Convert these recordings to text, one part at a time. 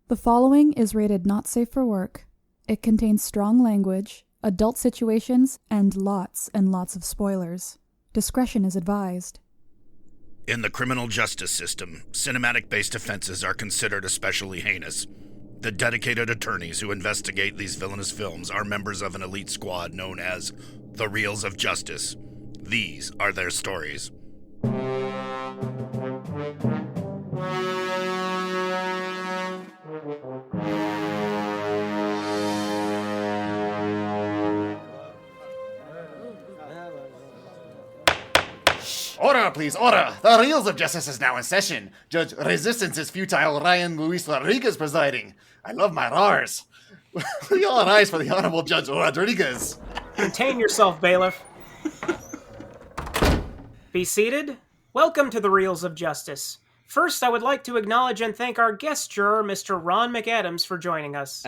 The following is rated not safe for work. It contains strong language, adult situations, and lots of spoilers. Discretion is advised. In the criminal justice system, cinematic-based offenses are considered especially heinous. The dedicated attorneys who investigate these villainous films are members of an elite squad known as the Reels of Justice. These are their stories. Order, please, order! The Reels of Justice is now in session. Judge Resistance is futile Ryan Luis Rodriguez presiding. I love my R's. Will you all rise for the Honorable Judge Rodriguez? Contain yourself, bailiff. Be seated. Welcome to the Reels of Justice. First, I would like to acknowledge and thank our guest juror, Mr. Ron McAdams, for joining us.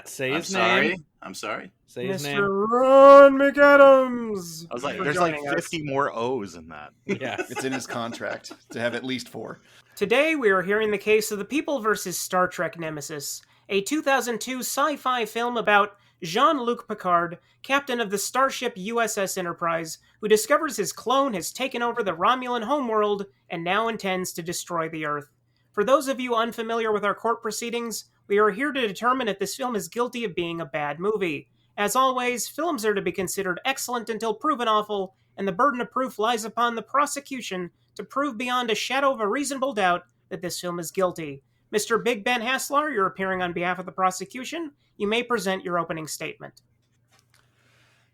Say his name. I'm sorry. Say his name. Mr. Ron McAdams! I was like, there's like 50 more O's in that. Yeah. It's in his contract to have at least 4. Today, we are hearing the case of The People vs. Star Trek Nemesis, a 2002 sci-fi film about Jean-Luc Picard, captain of the starship USS Enterprise, who discovers his clone has taken over the Romulan homeworld and now intends to destroy the Earth. For those of you unfamiliar with our court proceedings, we are here to determine if this film is guilty of being a bad movie. As always, films are to be considered excellent until proven awful, and the burden of proof lies upon the prosecution to prove beyond a shadow of a reasonable doubt that this film is guilty. Mr. Big Ben Haslar, you're appearing on behalf of the prosecution. You may present your opening statement.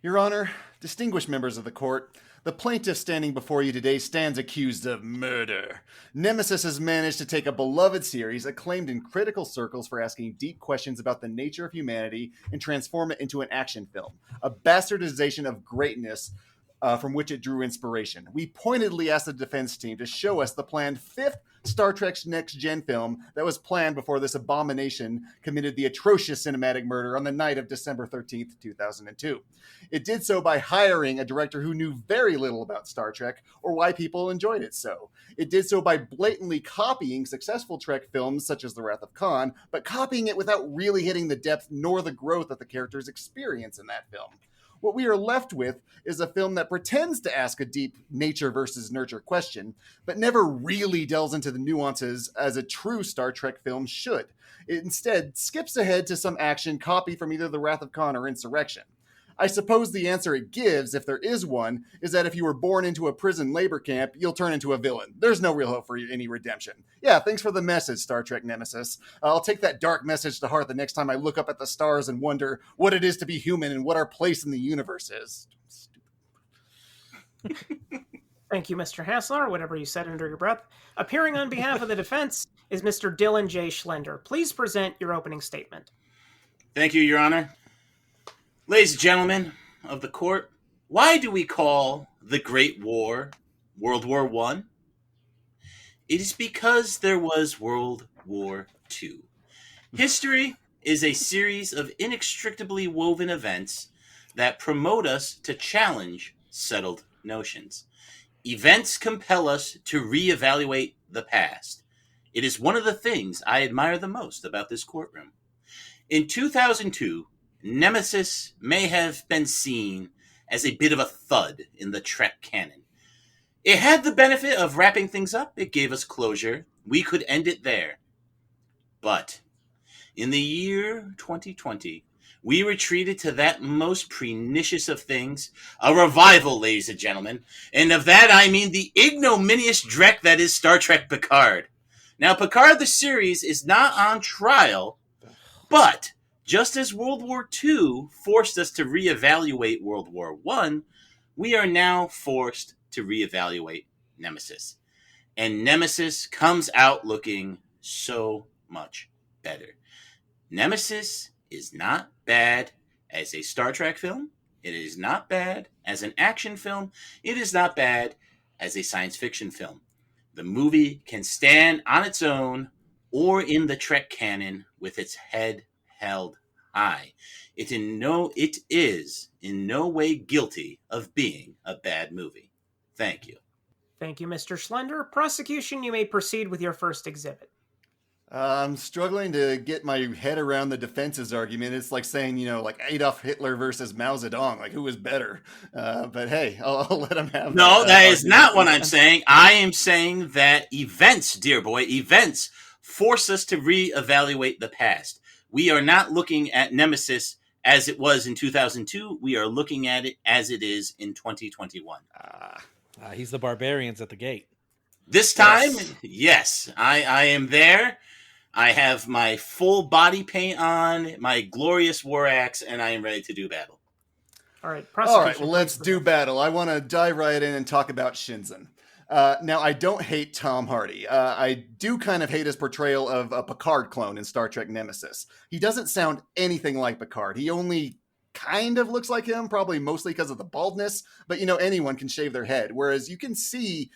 Your Honor, distinguished members of the court, the plaintiff standing before you today stands accused of murder. Nemesis has managed to take a beloved series, acclaimed in critical circles for asking deep questions about the nature of humanity, and transform it into an action film, a bastardization of greatness from which it drew inspiration. We pointedly asked the defense team to show us the planned 5th Star Trek's Next Gen film that was planned before this abomination committed the atrocious cinematic murder on the night of December 13th, 2002. It did so by hiring a director who knew very little about Star Trek or why people enjoyed it so. It did so by blatantly copying successful Trek films such as The Wrath of Khan, but copying it without really hitting the depth nor the growth of the characters' experience in that film. What we are left with is a film that pretends to ask a deep nature versus nurture question, but never really delves into the nuances as a true Star Trek film should. It instead skips ahead to some action copy from either The Wrath of Khan or Insurrection. I suppose the answer it gives, if there is one, is that if you were born into a prison labor camp, you'll turn into a villain. There's no real hope for any redemption. Yeah, thanks for the message, Star Trek Nemesis. I'll take that dark message to heart the next time I look up at the stars and wonder what it is to be human and what our place in the universe is. Thank you, Mr. Haslar, whatever you said under your breath. Appearing on behalf of the defense is Mr. Dylan J. Schlender. Please present your opening statement. Thank you, Your Honor. Ladies and gentlemen of the court, why do we call the Great War World War I? It is because there was World War II. History is a series of inextricably woven events that promote us to challenge settled notions. Events compel us to reevaluate the past. It is one of the things I admire the most about this courtroom. In 2002, Nemesis may have been seen as a bit of a thud in the Trek canon. It had the benefit of wrapping things up. It gave us closure. We could end it there. But in the year 2020, we retreated to that most pernicious of things, a revival, ladies and gentlemen. And of that, I mean the ignominious dreck that is Star Trek Picard. Now, Picard the series is not on trial, but just as World War II forced us to reevaluate World War I, we are now forced to reevaluate Nemesis. And Nemesis comes out looking so much better. Nemesis is not bad as a Star Trek film. It is not bad as an action film. It is not bad as a science fiction film. The movie can stand on its own or in the Trek canon with its head held high. It is in no way guilty of being a bad movie. Thank you. Thank you, Mr. Schlender. Prosecution, you may proceed with your first exhibit. I'm struggling to get my head around the defenses argument. It's like saying, like Adolf Hitler versus Mao Zedong, like who was better? But hey, I'll let him have. No, that is not what I'm saying. I am saying that events, dear boy, events force us to reevaluate the past. We are not looking at Nemesis as it was in 2002. We are looking at it as it is in 2021. He's the barbarians at the gate. This time, yes, I am there. I have my full body paint on, my glorious war axe, and I am ready to do battle. All right, well, let's do battle. I want to dive right in and talk about Shinzen. Now, I don't hate Tom Hardy. I do kind of hate his portrayal of a Picard clone in Star Trek Nemesis. He doesn't sound anything like Picard. He only kind of looks like him, probably mostly because of the baldness. But, anyone can shave their head, whereas you can see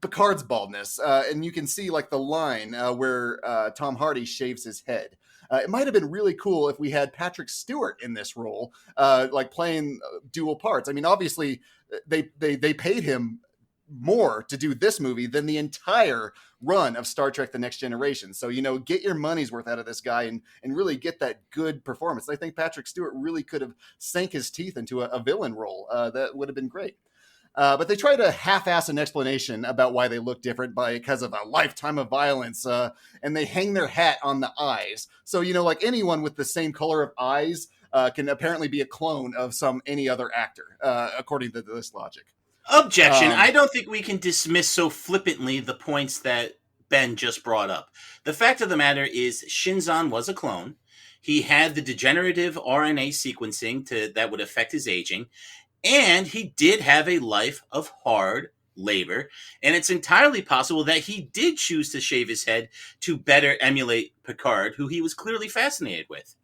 Picard's baldness, and you can see like the line where Tom Hardy shaves his head. It might have been really cool if we had Patrick Stewart in this role, like playing dual parts. I mean, obviously they paid him more to do this movie than the entire run of Star Trek: The Next Generation. So, get your money's worth out of this guy and really get that good performance. I think Patrick Stewart really could have sank his teeth into a villain role. That would have been great. But they try to half-ass an explanation about why they look different because of a lifetime of violence, and they hang their hat on the eyes. So, like anyone with the same color of eyes can apparently be a clone of any other actor, according to this logic. Objection. I don't think we can dismiss so flippantly the points that Ben just brought up. The fact of the matter is Shinzon was a clone. He had the degenerative RNA sequencing that would affect his aging. And he did have a life of hard labor, and it's entirely possible that he did choose to shave his head to better emulate Picard, who he was clearly fascinated with.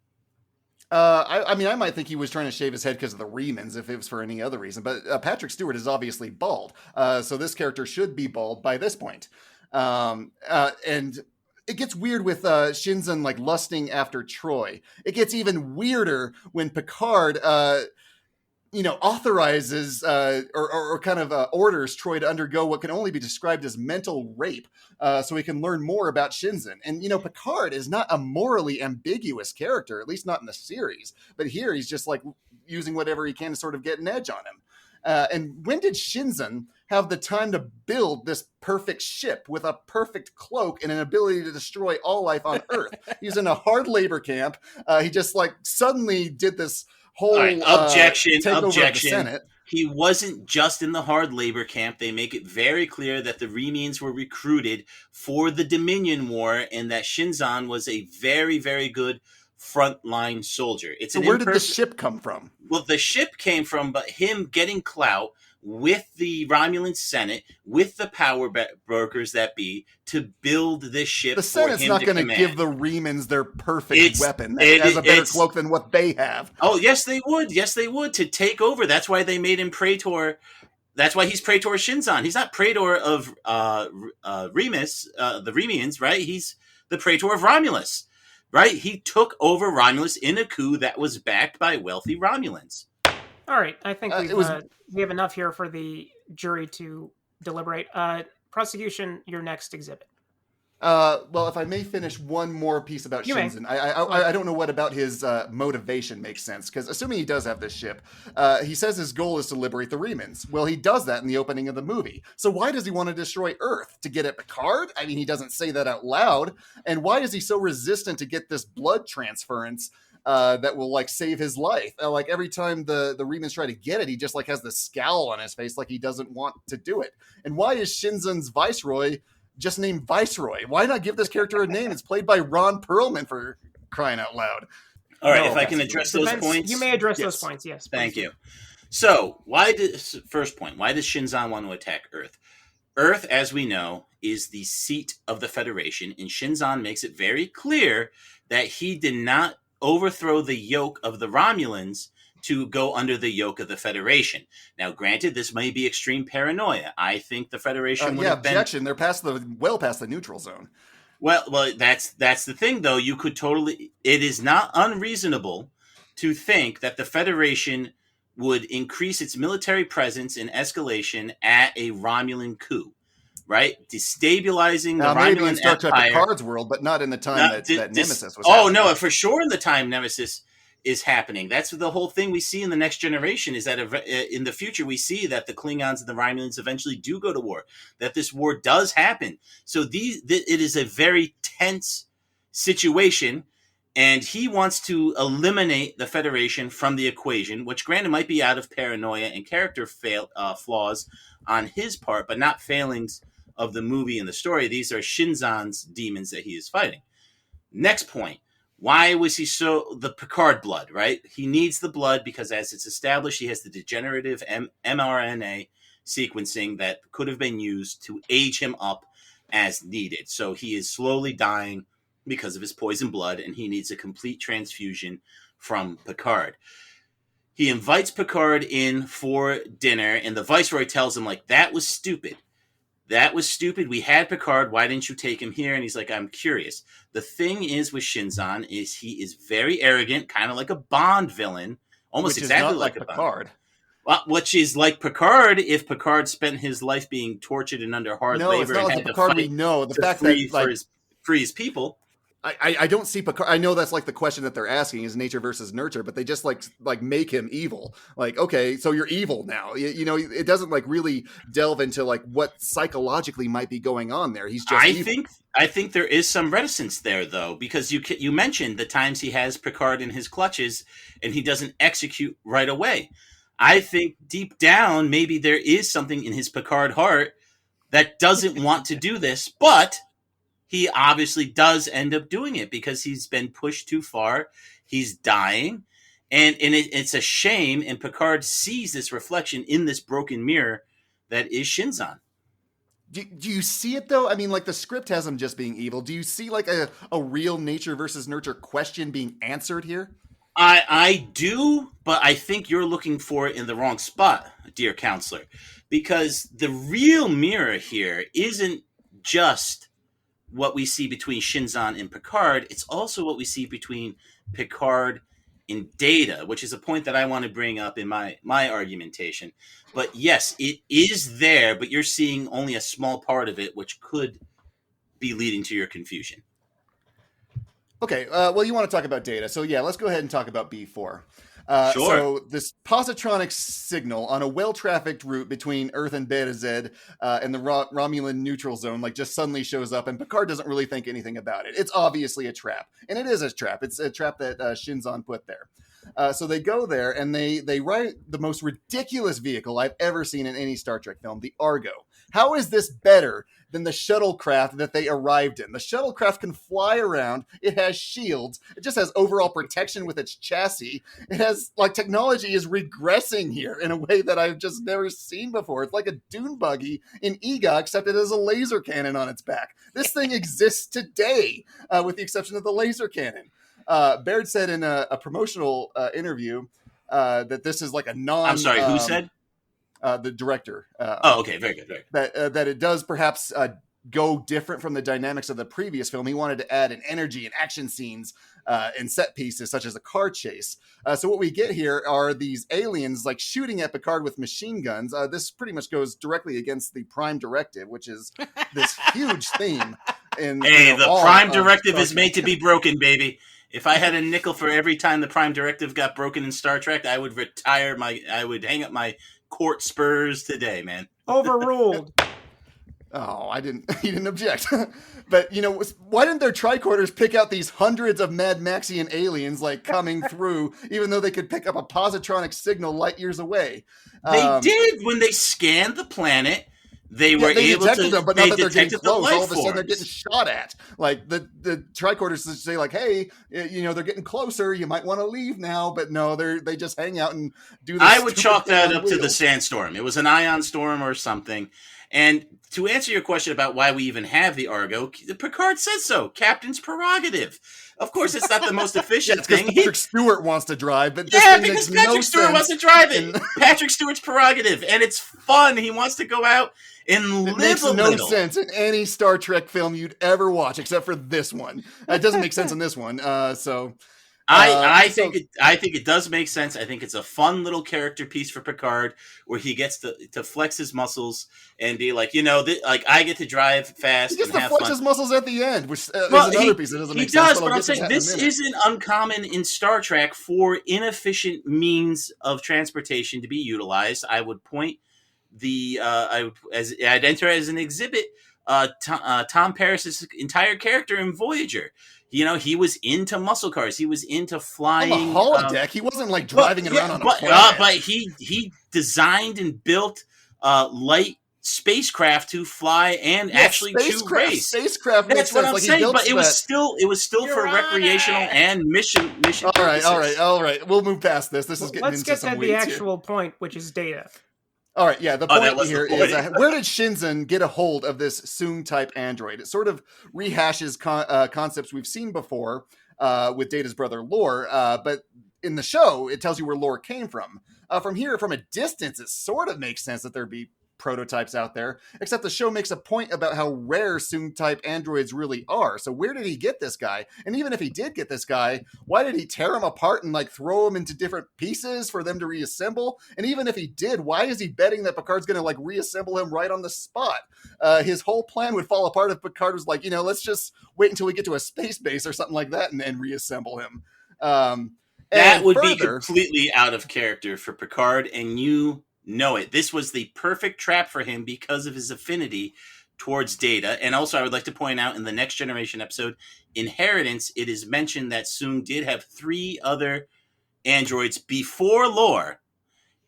I might think he was trying to shave his head because of the Remans, if it was for any other reason, but Patrick Stewart is obviously bald, so this character should be bald by this point. And it gets weird with Shinzen like lusting after Troy. It gets even weirder when Picard authorizes or kind of orders Troy to undergo what can only be described as mental rape so he can learn more about Shinzen. And, Picard is not a morally ambiguous character, at least not in the series. But here he's just like using whatever he can to sort of get an edge on him. And when did Shinzen have the time to build this perfect ship with a perfect cloak and an ability to destroy all life on Earth? He's in a hard labor camp. He just like suddenly did this whole objection. Senate. He wasn't just in the hard labor camp. They make it very clear that the Remians were recruited for the Dominion War and that Shinzon was a very, very good frontline soldier. So where did the ship come from? Well, the ship came from him getting clout with the Romulan Senate, with the power brokers that be, to build this ship. The Senate's not going to give the Remans their perfect weapon that has a better cloak than what they have. Oh, yes, they would. Yes, they would, to take over. That's why they made him Praetor. That's why he's Praetor Shinzon. He's not Praetor of Remus, the Remians, right? He's the Praetor of Romulus, right? He took over Romulus in a coup that was backed by wealthy Romulans. All right, I think we have enough here for the jury to deliberate. Prosecution, your next exhibit. Well, if I may finish one more piece about Shinzen. I don't know what about his motivation makes sense, because assuming he does have this ship, he says his goal is to liberate the Remans. Well, he does that in the opening of the movie. So why does he want to destroy Earth? To get at Picard? I mean, he doesn't say that out loud. And why is he so resistant to get this blood transference that will like save his life? Like every time the Remans try to get it, he just like has this scowl on his face like he doesn't want to do it. And why is Shinzen's Viceroy just named Viceroy? Why not give this character a name? It's played by Ron Perlman, for crying out loud. All right, if I can address those points. You may address those points, yes. Thank you. So, first point, why does Shinzon want to attack Earth? Earth, as we know, is the seat of the Federation, and Shinzon makes it very clear that he did not overthrow the yoke of the Romulans to go under the yoke of the Federation. Now, granted, this may be extreme paranoia. I think the Federation would have been... objection. They're past the neutral zone. Well, that's the thing, though. You could totally... It is not unreasonable to think that the Federation would increase its military presence and escalation at a Romulan coup, right? Destabilizing now, the maybe in Romulan Star Trek Empire. Picard's world, but not in the time that Nemesis was. Oh happening. no, for sure in the time Nemesis is happening. That's the whole thing we see in the Next Generation, is that in the future we see that the Klingons and the Romulans eventually do go to war, that this war does happen. So it is a very tense situation, and he wants to eliminate the Federation from the equation, which granted might be out of paranoia and character flaws on his part, but not failings of the movie and the story. These are Shinzon's demons that he is fighting. Next point. Why was he the Picard blood, right? He needs the blood because, as it's established, he has the degenerative mRNA sequencing that could have been used to age him up as needed. So he is slowly dying because of his poison blood, and he needs a complete transfusion from Picard. He invites Picard in for dinner, and the Viceroy tells him, like, that was stupid. That was stupid. We had Picard. Why didn't you take him here? And he's like, I'm curious. The thing is with Shinzon is he is very arrogant, kind of like a Bond villain, almost which exactly is not like Picard. Which is like Picard if Picard spent his life being tortured and under hard labor. It's not and like had the Picard to we know. The fact free, that like, free his people. I don't see Picard. I know that's like the question that they're asking is nature versus nurture, but they just like make him evil. Like, okay, so you're evil now. You know, it doesn't like really delve into like what psychologically might be going on there. He's just evil. I think there is some reticence there though, because you mentioned the times he has Picard in his clutches and he doesn't execute right away. I think deep down maybe there is something in his Picard heart that doesn't want to do this, but he obviously does end up doing it because he's been pushed too far. He's dying. And it's a shame. And Picard sees this reflection in this broken mirror that is Shinzon. Do you see it, though? I mean, like, the script has him just being evil. Do you see, like, a real nature versus nurture question being answered here? I do, but I think you're looking for it in the wrong spot, dear counselor. Because the real mirror here isn't just what we see between Shinzon and Picard, it's also what we see between Picard and Data, which is a point that I want to bring up in my argumentation. But yes, it is there, but you're seeing only a small part of it, which could be leading to your confusion. Okay, well, you want to talk about Data, so yeah, let's go ahead and talk about B4. Sure. So this positronic signal on a well-trafficked route between Earth and Beta Z and the Romulan neutral zone like just suddenly shows up, and Picard doesn't really think anything about it. It's obviously a trap, and it is a trap. It's a trap that Shinzon put there. So they go there, and they ride the most ridiculous vehicle I've ever seen in any Star Trek film, the Argo. How is this better than the shuttlecraft that they arrived in? The shuttlecraft can fly around. It has shields. It just has overall protection with its chassis. It has, like, technology is regressing here in a way that I've just never seen before. It's like a dune buggy in Ega, except it has a laser cannon on its back. This thing exists today, with the exception of the laser cannon. Baird said in a promotional interview that this is like a I'm sorry, who said? The director. Okay, very good. Very good. That it does perhaps go different from the dynamics of the previous film. He wanted to add an energy and action scenes and set pieces, such as a car chase. So what we get here are these aliens like shooting at Picard with machine guns. This pretty much goes directly against the Prime Directive, which is this huge theme. The Prime Directive is made to be broken, baby. If I had a nickel for every time the Prime Directive got broken in Star Trek, I would I would hang up my court spurs today, man. Overruled. Oh, he didn't object. But, you know, why didn't their tricorders pick out these hundreds of Mad Maxian aliens, like, coming through, even though they could pick up a positronic signal light years away? They did. When they scanned the planet, they were able to them, but now that they're getting the close, life all of a sudden forms. they're getting shot at. Like, the tricorders say, like, hey, you know, they're getting closer, you might want to leave now, but no, they just hang out and do this. I would chalk that up to the sandstorm. It was an ion storm or something. And to answer your question about why we even have the Argo, Picard says so. Captain's prerogative. Of course, it's not the most efficient thing. Patrick Stewart wants to drive, but this yeah, thing because makes Patrick Stewart wants to drive it. Patrick Stewart's prerogative, and it's fun. He wants to go out and live makes a no little. sense in any Star Trek film you'd ever watch, except for this one. It doesn't make sense in this one. So I think it does make sense. I think it's a fun little character piece for Picard where he gets to flex his muscles and be like, like I get to drive fast. He gets and to have flex fun. his muscles at the end, which is another piece that doesn't make sense. He does, but I'm saying this isn't uncommon in Star Trek for inefficient means of transportation to be utilized. I would point I'd enter as an exhibit Tom Paris's entire character in Voyager. He was into muscle cars. He was into flying on the holodeck. He wasn't like driving it around on a planet. But he designed and built light spacecraft to fly and actually to race. Spacecraft. That's what I'm saying. But it was still for recreational and mission. All right. We'll move past this. This is getting into some weeds. Let's get to the actual point, which is Data. All right, yeah, the point here is where did Shinzen get a hold of this Soong-type android? It sort of rehashes concepts we've seen before with Data's brother Lore, but in the show, it tells you where Lore came from. From a distance, it sort of makes sense that there'd be prototypes out there, except the show makes a point about how rare Soong-type androids really are. So where did he get this guy? And even if he did get this guy, why did he tear him apart and like throw him into different pieces for them to reassemble? And even if he did, why is he betting that Picard's going to like reassemble him right on the spot? His whole plan would fall apart if Picard was like, let's just wait until we get to a space base or something like that and reassemble him. That would be completely out of character for Picard, and you know it. This was the perfect trap for him because of his affinity towards Data. And also, I would like to point out in the Next Generation episode, Inheritance, it is mentioned that Soong did have 3 other androids before Lore.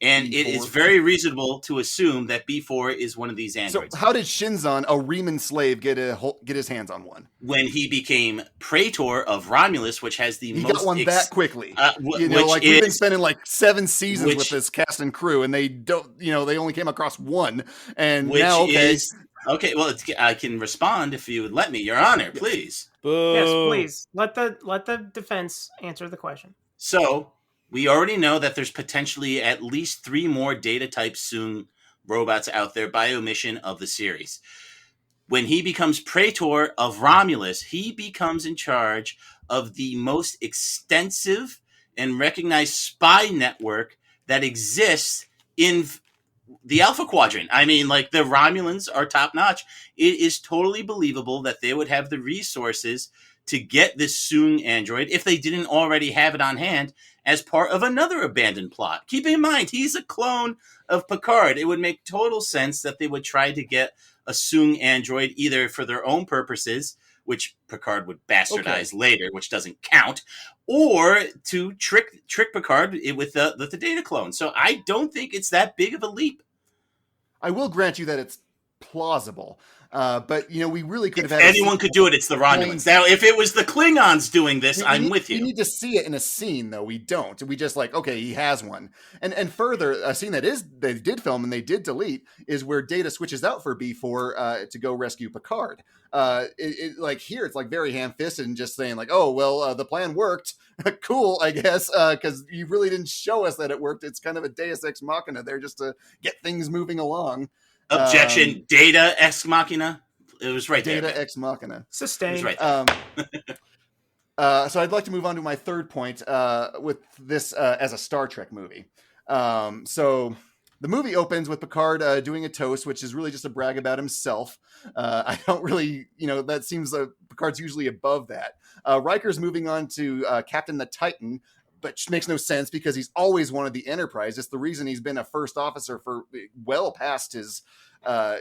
And it is very reasonable to assume that B4 is one of these androids. So how did Shinzon, a Riemann slave, get his hands on one? When he became Praetor of Romulus, which has the most... He got one that quickly. We've been spending like 7 seasons with this cast and crew, and they don't, they only came across one. And now, okay, well, I can respond if you would let me, Your Honor, please. Boo. Yes, please. Let the defense answer the question. So... we already know that there's potentially at least 3 more Data-type Soong robots out there by omission of the series. When he becomes Praetor of Romulus, he becomes in charge of the most extensive and recognized spy network that exists in the Alpha Quadrant. I mean, like, the Romulans are top-notch. It is totally believable that they would have the resources to get this Soong android, if they didn't already have it on hand, as part of another abandoned plot. Keep in mind, he's a clone of Picard. It would make total sense that they would try to get a Soong android either for their own purposes, which Picard would bastardize later, which doesn't count, or to trick Picard with the Data clone. So I don't think it's that big of a leap. I will grant you that it's plausible. But, we really could have had... If anyone could do it, it's the Romulans. Now, if it was the Klingons doing this, I'm with you. We need to see it in a scene, though. We don't. We just okay, he has one. And further, a scene that they did film and they did delete is where Data switches out for B4 to go rescue Picard. Here, it's very ham-fisted and just saying the plan worked. Cool, I guess, because you really didn't show us that it worked. It's kind of a Deus Ex Machina there just to get things moving along. Objection, Data Ex Machina. It was right there. Data Ex Machina. Sustained. It was right there. So I'd like to move on to my third point with this as a Star Trek movie. So the movie opens with Picard doing a toast, which is really just a brag about himself. I don't really, that seems Picard's usually above that. Riker's moving on to Captain the Titan, but makes no sense because he's always wanted the Enterprise. It's the reason he's been a first officer for well past his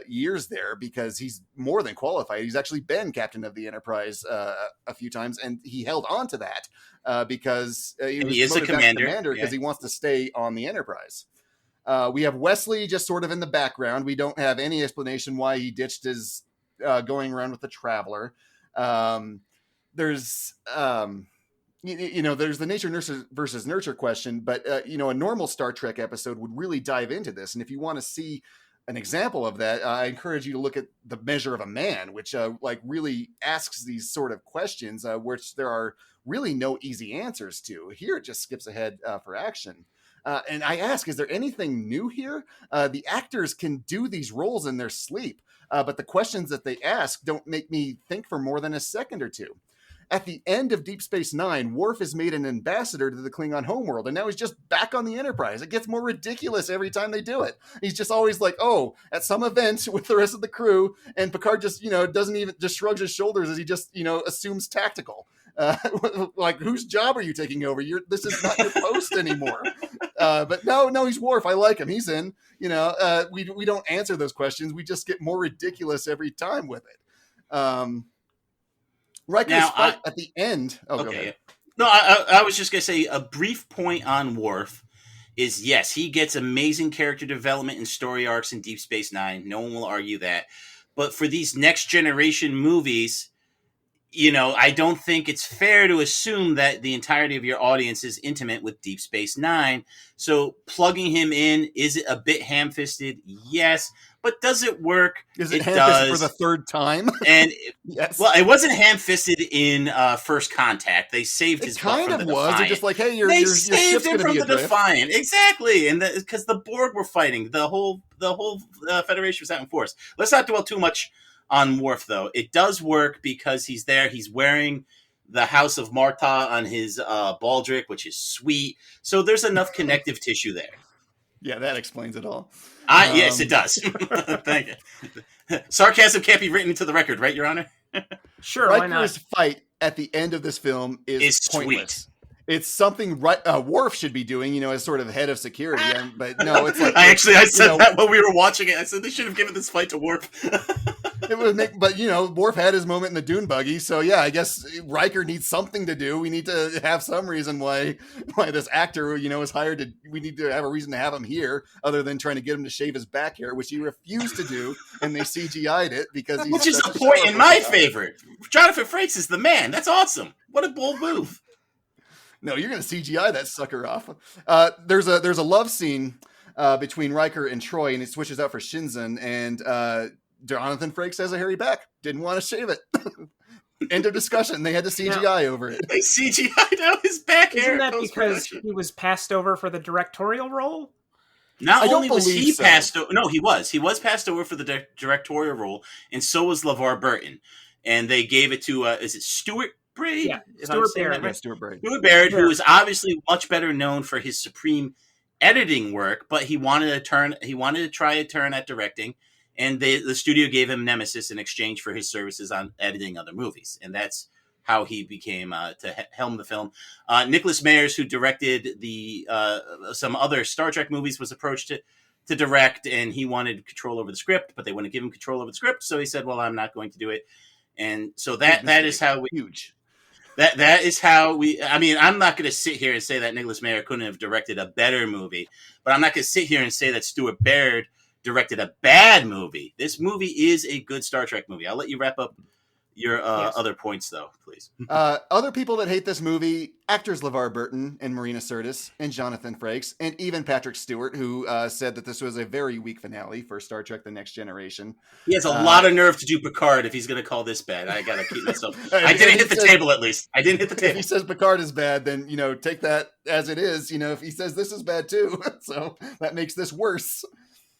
years there, because he's more than qualified. He's actually been captain of the Enterprise a few times, and he held on to that because he is a commander because he wants to stay on the Enterprise. We have Wesley just sort of in the background. We don't have any explanation why he ditched his going around with the Traveler. There's there's the nature versus nurture question, but a normal Star Trek episode would really dive into this. And if you want to see an example of that, I encourage you to look at The Measure of a Man, which really asks these sort of questions, which there are really no easy answers to. Here, it just skips ahead for action. And I ask, is there anything new here? The actors can do these roles in their sleep, but the questions that they ask don't make me think for more than a second or two. At the end of Deep Space Nine, Worf is made an ambassador to the Klingon homeworld, and now he's just back on the Enterprise. It gets more ridiculous every time they do it. He's just always like, oh, at some event with the rest of the crew, and Picard just, doesn't even, just shrugs his shoulders as he just, assumes tactical. Like, whose job are you taking over? This is not your post anymore. But no, he's Worf. I like him. He's in. We don't answer those questions. We just get more ridiculous every time with it. Riker's fight at the end. Oh, okay. Go ahead. No, I was just gonna say a brief point on Worf is yes, he gets amazing character development and story arcs in Deep Space Nine. No one will argue that. But for these next generation movies, I don't think it's fair to assume that the entirety of your audience is intimate with Deep Space Nine. So plugging him in, is it a bit ham-fisted? Yes. But does it work? Is it ham-fisted for the third time? And yes. Well, it wasn't ham-fisted in First Contact. They saved his butt from the Defiant. It kind of was. They're just like, hey, your ship's going to be adrift. The Defiant. Exactly. And because the Borg were fighting. The whole Federation was out in force. Let's not dwell too much on Worf, though. It does work because he's there. He's wearing the House of Marta on his baldric, which is sweet. So there's enough connective tissue there. Yeah, that explains it all. Yes, it does. Thank you. Sarcasm can't be written into the record, right, Your Honor? Sure, why not? Riker's fight at the end of this film is pointless. Sweet. It's something Worf should be doing, as sort of head of security. But no, it's like I said that when we were watching it. I said they should have given this fight to Worf. It would make, but Worf had his moment in the dune buggy, so yeah, I guess Riker needs something to do. We need to have some reason why this actor, is hired to. We need to have a reason to have him here, other than trying to get him to shave his back hair, which he refused to do, and they CGI'd it because which is a point in my favor. Jonathan Frakes is the man. That's awesome. What a bold move. No, you're going to CGI that sucker off. There's a love scene between Riker and Troy, and it switches out for Shinzen, and Jonathan Frakes has a hairy back. Didn't want to shave it. End of discussion. They had to CGI over it. They CGI'd out his back hair. Isn't that because he was passed over for the directorial role? Not only was he passed over, no, he was. He was passed over for the directorial role, and so was LeVar Burton. And they gave it to, is it Stuart Braid? Yeah, Stuart Baird. Right? Stuart Baird. Stuart Baird, who is obviously much better known for his supreme editing work, but he wanted to try a turn at directing, and the studio gave him Nemesis in exchange for his services on editing other movies, and that's how he became to helm the film. Nicholas Meyers, who directed some other Star Trek movies, was approached to direct, and he wanted control over the script, but they wouldn't give him control over the script, so he said, "Well, I'm not going to do it." And so that is how we huge. That is how we. I mean, I'm not going to sit here and say that Nicholas Meyer couldn't have directed a better movie, but I'm not going to sit here and say that Stuart Baird directed a bad movie. This movie is a good Star Trek movie. I'll let you wrap up your other points, though, please. Other people that hate this movie, actors LeVar Burton and Marina Sirtis and Jonathan Frakes, and even Patrick Stewart, who said that this was a very weak finale for Star Trek The Next Generation. He has a lot of nerve to do Picard if he's going to call this bad. I got to keep myself. I didn't hit the table, at least. I didn't hit the table. If he says Picard is bad, then, take that as it is. If he says this is bad, too. So that makes this worse.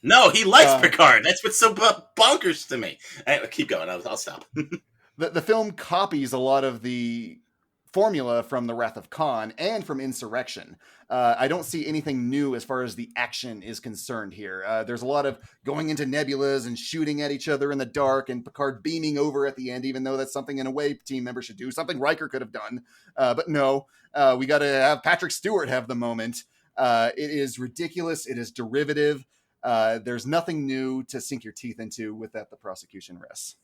No, he likes Picard. That's what's so bonkers to me. Keep going. I'll stop. The film copies a lot of the formula from The Wrath of Khan and from Insurrection. I don't see anything new as far as the action is concerned here. There's a lot of going into nebulas and shooting at each other in the dark, and Picard beaming over at the end, even though that's something in a way team members should do, something Riker could have done. But no, we got to have Patrick Stewart have the moment. It is ridiculous. It is derivative. There's nothing new to sink your teeth into with that the prosecution rests.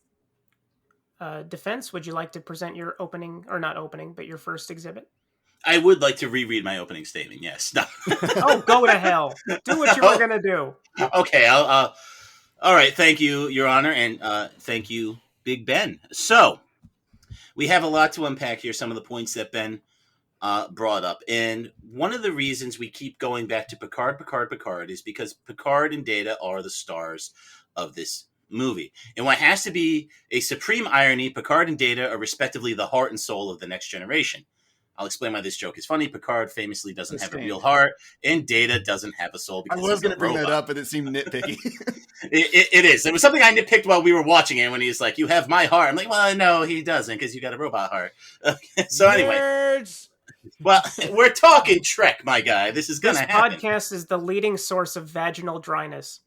Defense, would you like to present your but your first exhibit? I would like to reread my opening statement, yes. No. Oh, go to hell. Do what you were going to do. Okay, all right, thank you, Your Honor, and thank you, Big Ben. So, we have a lot to unpack here, some of the points that Ben brought up. And one of the reasons we keep going back to Picard is because Picard and Data are the stars of this movie. And what has to be a supreme irony, Picard and Data are respectively the heart and soul of The Next Generation. I'll explain why this joke is funny. Picard famously doesn't have a Sustained. real heart, and Data doesn't have a soul I because was he's going a to bring that robot. up, but it seemed nitpicky. It is. It was something I nitpicked while we were watching it when he's like, "You have my heart." I'm like, "Well, no, he doesn't because you got a robot heart." So anyway, Nerds! well, we're talking Trek, my guy. This is going This to happen. podcast is the leading source of vaginal dryness.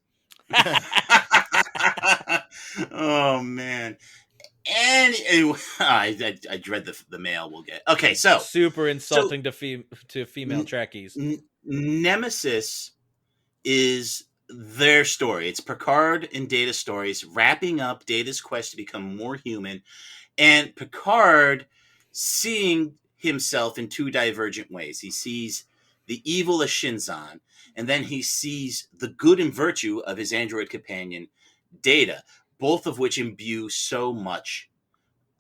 Oh man. And I dread the mail we'll get. Okay, so Super insulting to female Trekkies. Nemesis is their story. It's Picard and Data's stories, wrapping up Data's quest to become more human, and Picard seeing himself in two divergent ways. He sees the evil of Shinzon, and then he sees the good and virtue of his android companion, Data, both of which imbue so much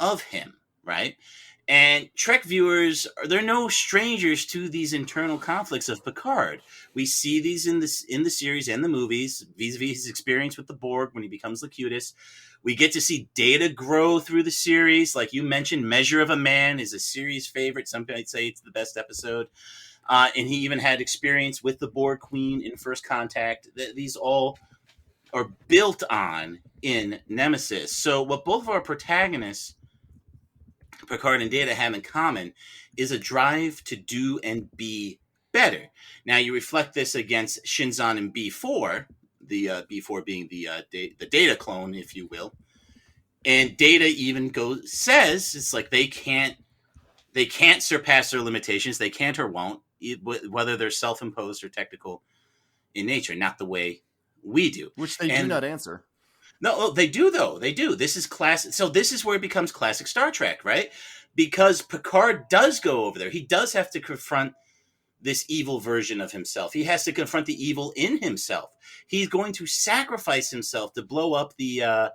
of him, right? And Trek viewers, they're no strangers to these internal conflicts of Picard. We see these in the series and the movies, vis-a-vis his experience with the Borg when he becomes Locutus. We get to see Data grow through the series. Like you mentioned, Measure of a Man is a series favorite. Some might say it's the best episode. And he even had experience with the Borg Queen in First Contact. These all are built on in Nemesis. So what both of our protagonists, Picard and Data, have in common is a drive to do and be better. Now you reflect this against Shinzon and B4, the B4 being the Data clone, if you will. And Data even says it's like they can't surpass their limitations. They can't or won't, whether they're self-imposed or technical in nature, not the way we do. Which they do not answer. No, they do, though. They do. This is classic. So this is where it becomes classic Star Trek, right? Because Picard does go over there. He does have to confront this evil version of himself. He has to confront the evil in himself. He's going to sacrifice himself to blow up the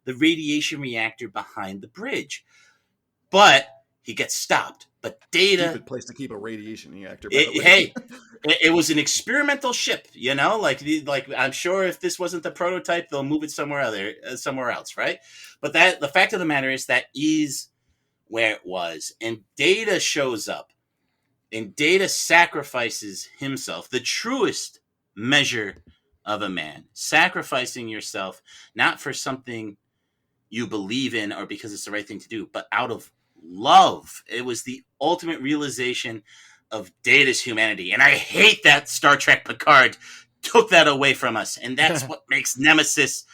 radiation reactor behind the bridge. But he gets stopped. But Data... Stupid place to keep a radiation reactor, it was an experimental ship, you know? Like I'm sure if this wasn't the prototype, they'll move it somewhere else, right? But the fact of the matter is that is where it was. And Data shows up. And Data sacrifices himself, the truest measure of a man. Sacrificing yourself, not for something you believe in or because it's the right thing to do, but out of love. It was the ultimate realization of Data's humanity. And I hate that Star Trek Picard took that away from us. And that's what makes Nemesis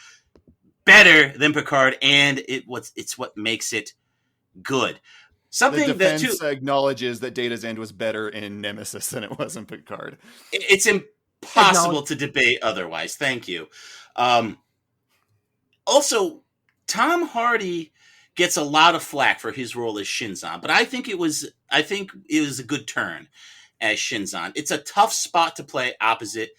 better than Picard. And it's what makes it good. Something the defense that too acknowledges that Data's end was better in Nemesis than it was in Picard. It's impossible to debate otherwise. Thank you. Also, Tom Hardy gets a lot of flack for his role as Shinzon, but I think it was a good turn as Shinzon. It's a tough spot to play opposite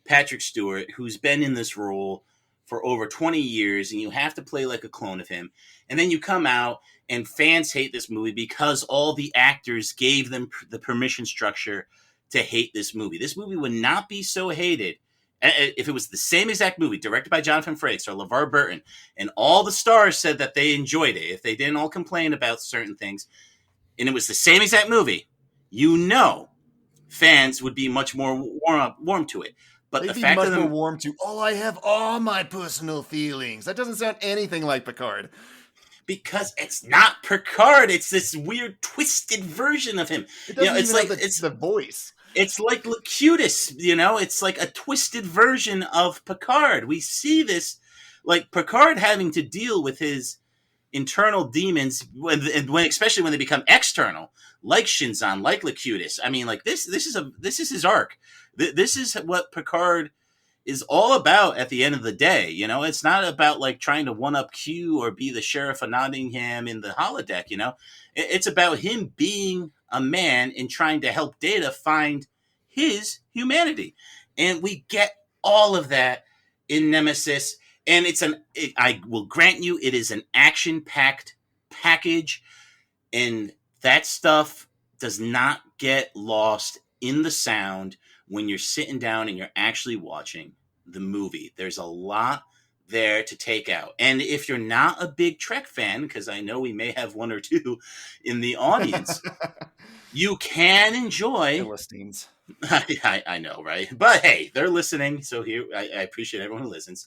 Patrick Stewart, who's been in this role for over 20 years, and you have to play like a clone of him. And then you come out, and fans hate this movie because all the actors gave them the permission structure to hate this movie. This movie would not be so hated if it was the same exact movie, directed by Jonathan Frakes or LeVar Burton, and all the stars said that they enjoyed it, if they didn't all complain about certain things, and it was the same exact movie, fans would be much more warm to it. But They'd the be fact much of more the warm to, I have all my personal feelings. That doesn't sound anything like Picard. Because it's not Picard, it's this weird twisted version of him. It doesn't it's even like have the voice. It's like Locutus, it's like a twisted version of Picard. We see this, like Picard having to deal with his internal demons, especially when they become external, like Shinzon, like Locutus. I mean, like this is his arc. This is what Picard is all about at the end of the day. It's not about like trying to one up Q or be the Sheriff of Nottingham in the holodeck. It's about him being a man and trying to help Data find his humanity. And we get all of that in Nemesis. And I will grant you, it is an action-packed package. And that stuff does not get lost in the sound when you're sitting down and you're actually watching the movie. There's a lot there to take out. And if you're not a big Trek fan, because I know we may have one or two in the audience, You can enjoy. Philistines. I know, right? But hey, they're listening, so here I appreciate everyone who listens.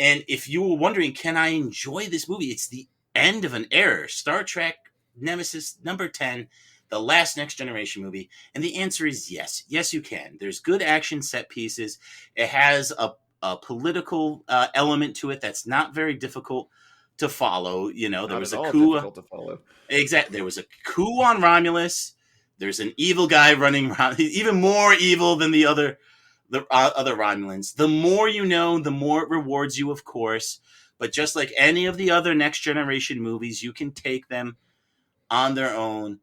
And if you were wondering, can I enjoy this movie? It's the end of an era. Star Trek Nemesis number 10, the last Next Generation movie. And the answer is yes. Yes, you can. There's good action set pieces. It has a political element to it that's not very difficult to follow. You know, there was a coup. Difficult to follow. Exactly. There was a coup on Romulus. There's an evil guy running around. He's even more evil than the other Romulans. The more you know, the more it rewards you, of course. But just like any of the other Next Generation movies, you can take them on their own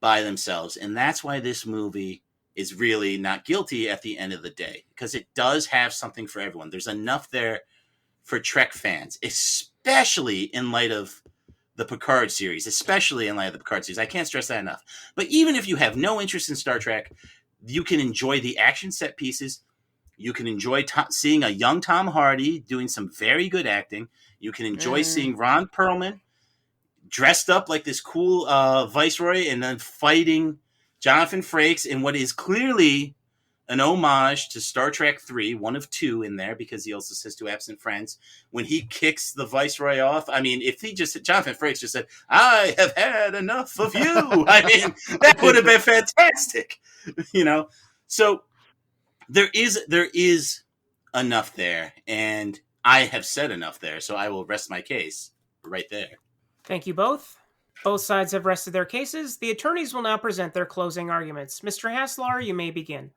by themselves. And that's why this movie is really not guilty at the end of the day, because it does have something for everyone. There's enough there for Trek fans, especially in light of the Picard series, I can't stress that enough. But even if you have no interest in Star Trek, you can enjoy the action set pieces. You can enjoy seeing a young Tom Hardy doing some very good acting. You can enjoy seeing Ron Perlman dressed up like this cool Viceroy and then fighting Jonathan Frakes in what is clearly an homage to Star Trek 3, one of two in there, because he also says to absent friends, when he kicks the Viceroy off. I mean, if Jonathan Frakes just said, "I have had enough of you," I mean, that would have been fantastic, you know? So there is enough there, and I have said enough there, so I will rest my case right there. Thank you both. Both sides have rested their cases. The attorneys will now present their closing arguments. Mr. Haslar, you may begin.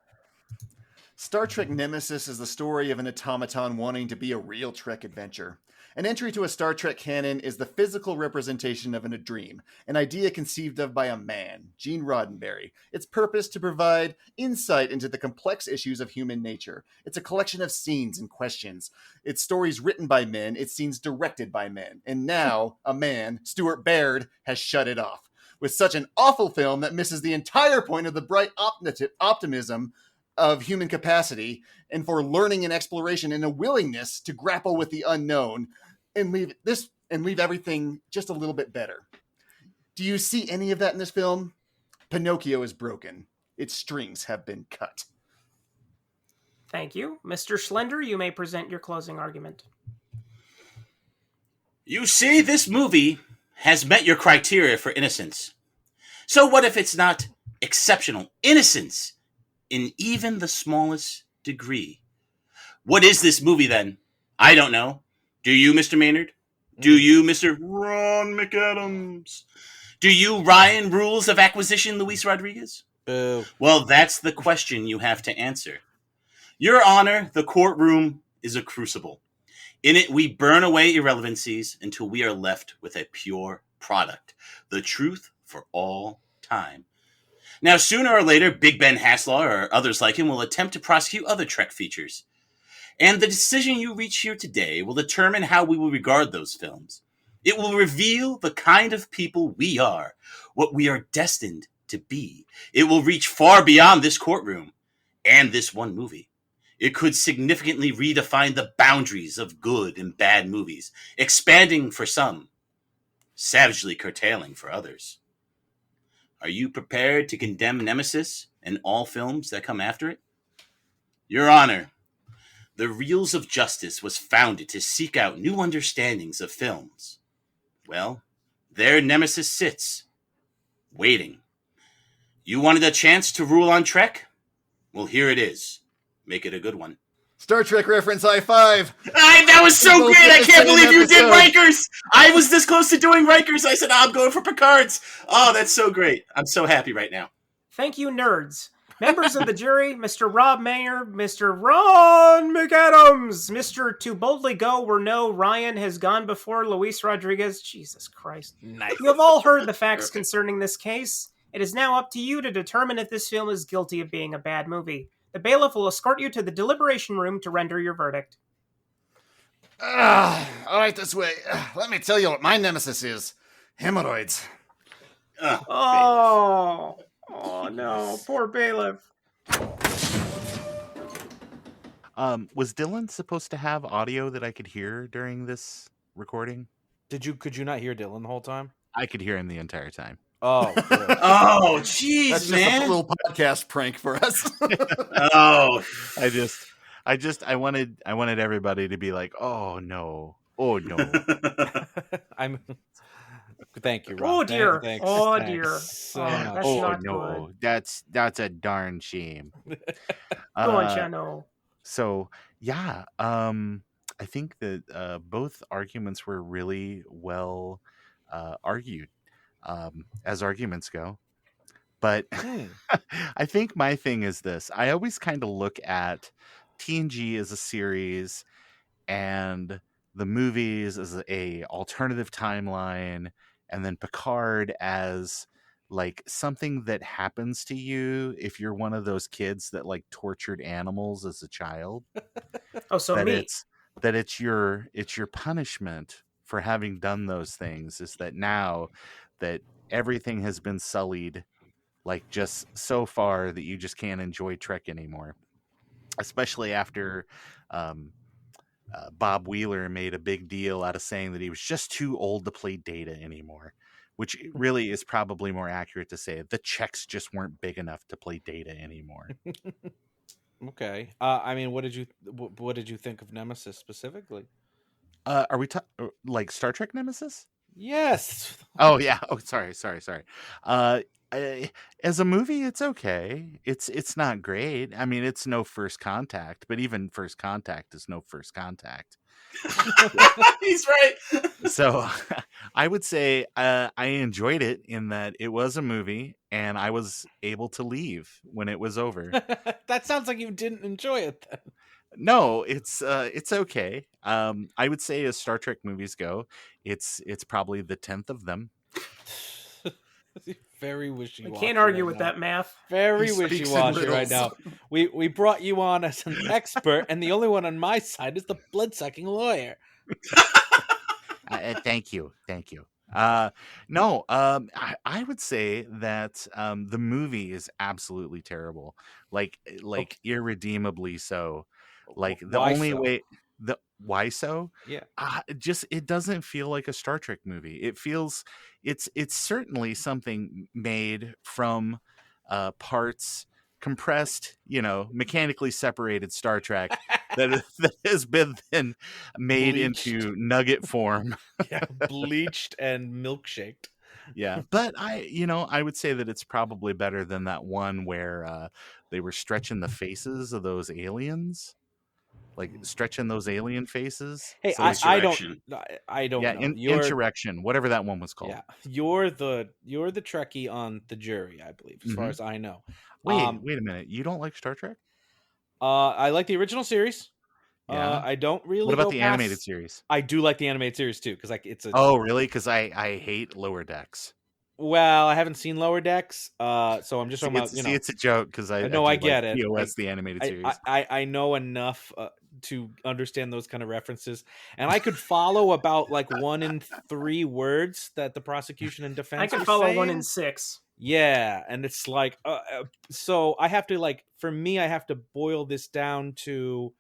Star Trek Nemesis is the story of an automaton wanting to be a real Trek adventure. An entry to a Star Trek canon is the physical representation of a dream, an idea conceived of by a man, Gene Roddenberry. Its purpose to provide insight into the complex issues of human nature. It's a collection of scenes and questions. It's stories written by men, it's scenes directed by men. And now, a man, Stuart Baird, has shut it off. With such an awful film that misses the entire point of the bright optimism of human capacity and for learning and exploration and a willingness to grapple with the unknown and leave everything just a little bit better. Do you see any of that in this film? Pinocchio is broken. Its strings have been cut. Thank you. Mr. Schlender, you may present your closing argument. You see, this movie has met your criteria for innocence. So what if it's not exceptional innocence in even the smallest degree? What is this movie then? I don't know. Do you, Mr. Maynard? Do you, Mr. Ron McAdams? Do you, Ryan Rules of Acquisition Luis Rodriguez? Boo. Well, that's the question you have to answer. Your Honor, the courtroom is a crucible. In it, we burn away irrelevancies until we are left with a pure product. The truth for all time. Now, sooner or later, Big Ben Haslar or others like him will attempt to prosecute other Trek features. And the decision you reach here today will determine how we will regard those films. It will reveal the kind of people we are, what we are destined to be. It will reach far beyond this courtroom and this one movie. It could significantly redefine the boundaries of good and bad movies, expanding for some, savagely curtailing for others. Are you prepared to condemn Nemesis and all films that come after it? Your Honor, the Reels of Justice was founded to seek out new understandings of films. Well, there Nemesis sits, waiting. You wanted a chance to rule on Trek? Well, here it is. Make it a good one. Star Trek reference high five. That was so great. I can't believe you did Rikers. I was this close to doing Rikers. I said, I'm going for Picard's. Oh, that's so great. I'm so happy right now. Thank you, nerds. Members of the jury, Mr. Robb Maynard, Mr. Ron McAdams, Mr. To Boldly Go Where No Ryan Has Gone Before Luis Rodriguez. Jesus Christ. Nice. You have all heard the facts concerning this case. It is now up to you to determine if this film is guilty of being a bad movie. The bailiff will escort you to the deliberation room to render your verdict. All right, this way. Let me tell you what my nemesis is. Hemorrhoids. Oh no, poor bailiff. Was Dylan supposed to have audio that I could hear during this recording? Could you not hear Dylan the whole time? I could hear him the entire time. Oh, good. Oh, That's jeez, just a man. little podcast prank for us. Oh, I wanted everybody to be like, oh no. I'm. Thank you, Rob. Oh dear. Thanks. Oh Thanks dear. so Oh, much. that's Oh not no. good. That's a darn shame. Don't you know? So yeah, I think that both arguments were really well argued, as arguments go. But I think my thing is this: I always kind of look at TNG as a series and the movies as a alternative timeline, and then Picard as like something that happens to you if you're one of those kids that like tortured animals as a child. Oh, so that me. it's your punishment for having done those things, is that now that everything has been sullied like just so far that you just can't enjoy Trek anymore, especially after Bob Wheeler made a big deal out of saying that he was just too old to play Data anymore, which really is probably more accurate to say the checks just weren't big enough to play Data anymore. Okay. I mean, what did you think of Nemesis specifically? Are we like Star Trek Nemesis? Yes. Oh yeah. Oh, sorry. As a movie, it's okay. It's not great. I mean, it's no First Contact, but even First Contact is no First Contact. he's right. So I would say I enjoyed it in that it was a movie and I was able to leave when it was over. That sounds like you didn't enjoy it then. No, it's okay. I would say as Star Trek movies go, it's probably the 10th of them. Very I wishy-washy. can't argue right with now. that math. Very He speaks in wishy-washy right riddles. now. We brought you on as an expert, and the only one on my side is the blood-sucking lawyer. Thank you. No, I would say that the movie is absolutely terrible, like irredeemably so. Like the Why only so? way why so? Yeah. It doesn't feel like a Star Trek movie. It feels it's certainly something made from parts compressed, mechanically separated Star Trek that has been then made Bleached. into nugget form. Yeah, bleached and milkshaked. Yeah, but I would say that it's probably better than that one where they were stretching the faces of those aliens, like stretching those alien faces. Hey, So I don't yeah, know. Insurrection, whatever that one was called. Yeah, you're the Trekkie on the jury, I believe, as far as I know. Wait a minute. You don't like Star Trek? I like the original series. Yeah. I don't really. What about go the past- animated series? I do like the animated series too, because like it's a. Oh, really? Because I hate Lower Decks. Well, I haven't seen Lower Decks, so I'm just talking about. It's a joke because I know, I get it. POS, the animated series. I know enough to understand those kind of references, and I could follow about like 1 in 3 words that the prosecution and defense. I can were follow saying. 1 in 6. Yeah, and it's like, so I have to for me, I have to boil this down to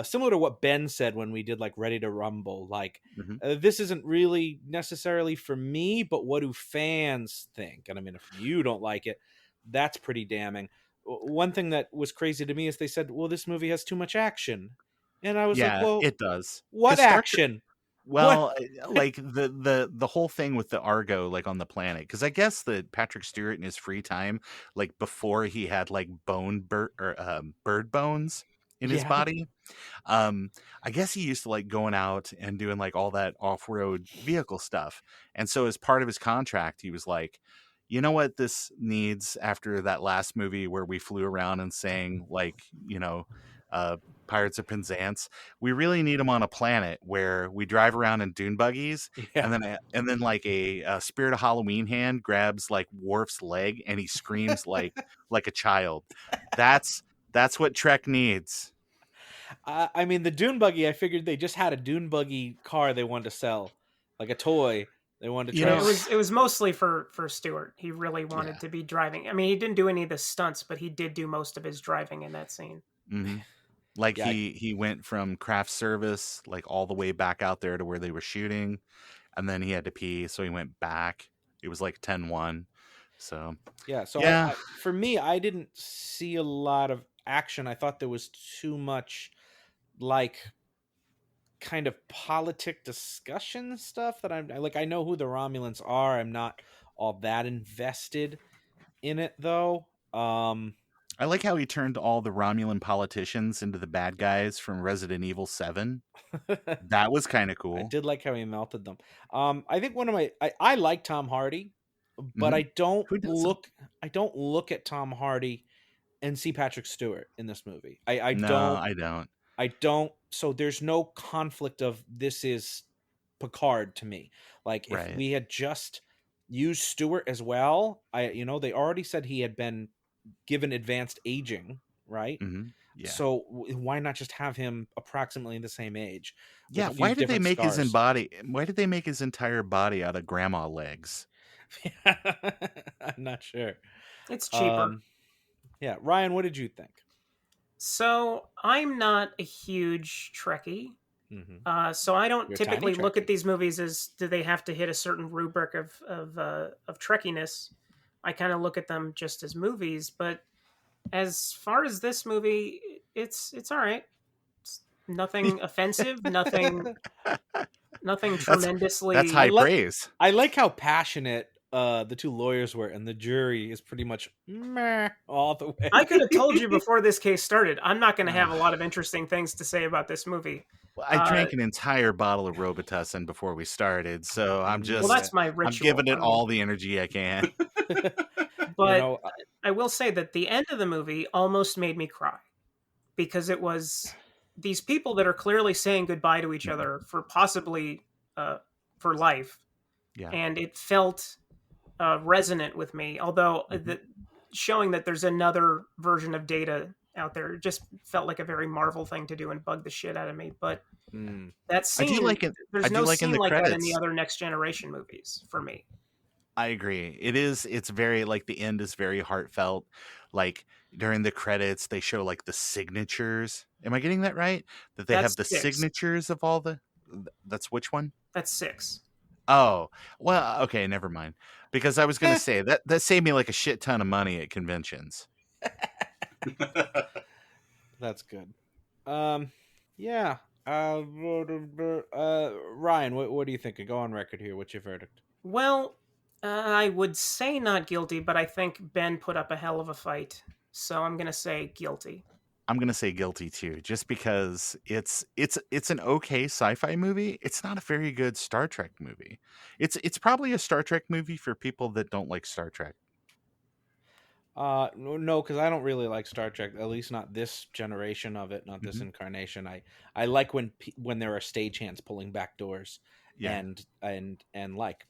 similar to what Ben said when we did like Ready to Rumble. Like, this isn't really necessarily for me, but what do fans think? And I mean, if you don't like it, that's pretty damning. One thing that was crazy to me is they said, well, this movie has too much action. And I was like, well, it does. What action? Well, like the whole thing with the Argo, like on the planet, because I guess that Patrick Stewart in his free time, like before he had like bird bones in his body, I guess he used to like going out and doing like all that off-road vehicle stuff. And so as part of his contract, he was like, you know what this needs after that last movie where we flew around and sang like, Pirates of Penzance, we really need them on a planet where we drive around in dune buggies, and then like a Spirit of Halloween hand grabs like Worf's leg and he screams like a child. That's what Trek needs. I mean, the dune buggy, I figured they just had a dune buggy car they wanted to sell, like a toy. They wanted to try. It was mostly for Stewart. He really wanted to be driving. I mean, he didn't do any of the stunts, but he did do most of his driving in that scene. Mm-hmm. Like he went from craft service like all the way back out there to where they were shooting, and then he had to pee, so he went back. It was like 10-1. So Yeah. So Yeah. for me, I didn't see a lot of action. I thought there was too much like kind of politic discussion stuff that I'm like, I know who the Romulans are. I'm not all that invested in it though. I like how he turned all the Romulan politicians into the bad guys from Resident Evil 7. That was kind of I cool. did like how he melted them. I think I like Tom Hardy, but I don't Who doesn't? look at Tom Hardy and see Patrick Stewart in this movie. I don't. So there's no conflict of this is Picard to me. Like if Right. we had just used Stewart as well, they already said he had been given advanced aging, right? Yeah. So why not just have him approximately the same age? Yeah. Why did they make his entire body out of grandma legs? I'm not sure. It's cheaper. Yeah, Ryan, what did you think? So I'm not a huge Trekkie. Mm-hmm. So I don't You're typically tiny look Trekkie. at these movies as do they have to hit a certain rubric of Trekkiness. I kind of look at them just as movies, but as far as this movie, it's all right. It's nothing offensive, nothing tremendously. That's high praise. I like how passionate the two lawyers were, and the jury is pretty much meh all the way. I could have told you before this case started, I'm not going to have a lot of interesting things to say about this movie. Well, I drank an entire bottle of Robitussin before we started, so I'm just. Well, that's my ritual. I'm giving it all the energy I can. But I will say that the end of the movie almost made me cry because it was these people that are clearly saying goodbye to each other for possibly for life. Yeah. And it felt resonant with me, although showing that there's another version of Data out there just felt like a very Marvel thing to do and bugged the shit out of me. But that scene, there's no scene like that in the other Next Generation movies for me. I agree. It's very like the end is very heartfelt. Like during the credits, they show like the signatures. Am I getting that right? That they have the signatures of all the. That's which one? That's 6. Oh, well, okay, never mind. Because I was going to say that saved me like a shit ton of money at conventions. That's good. Yeah. Ryan, what do you think? Go on record here. What's your verdict? Well, I would say not guilty, but I think Ben put up a hell of a fight. So I'm going to say guilty. I'm going to say guilty too, just because it's an okay sci-fi movie. It's not a very good Star Trek movie. It's probably a Star Trek movie for people that don't like Star Trek. No, because I don't really like Star Trek, at least not this generation of it, not this incarnation. I like when there are stagehands pulling back doors. Yeah. And like,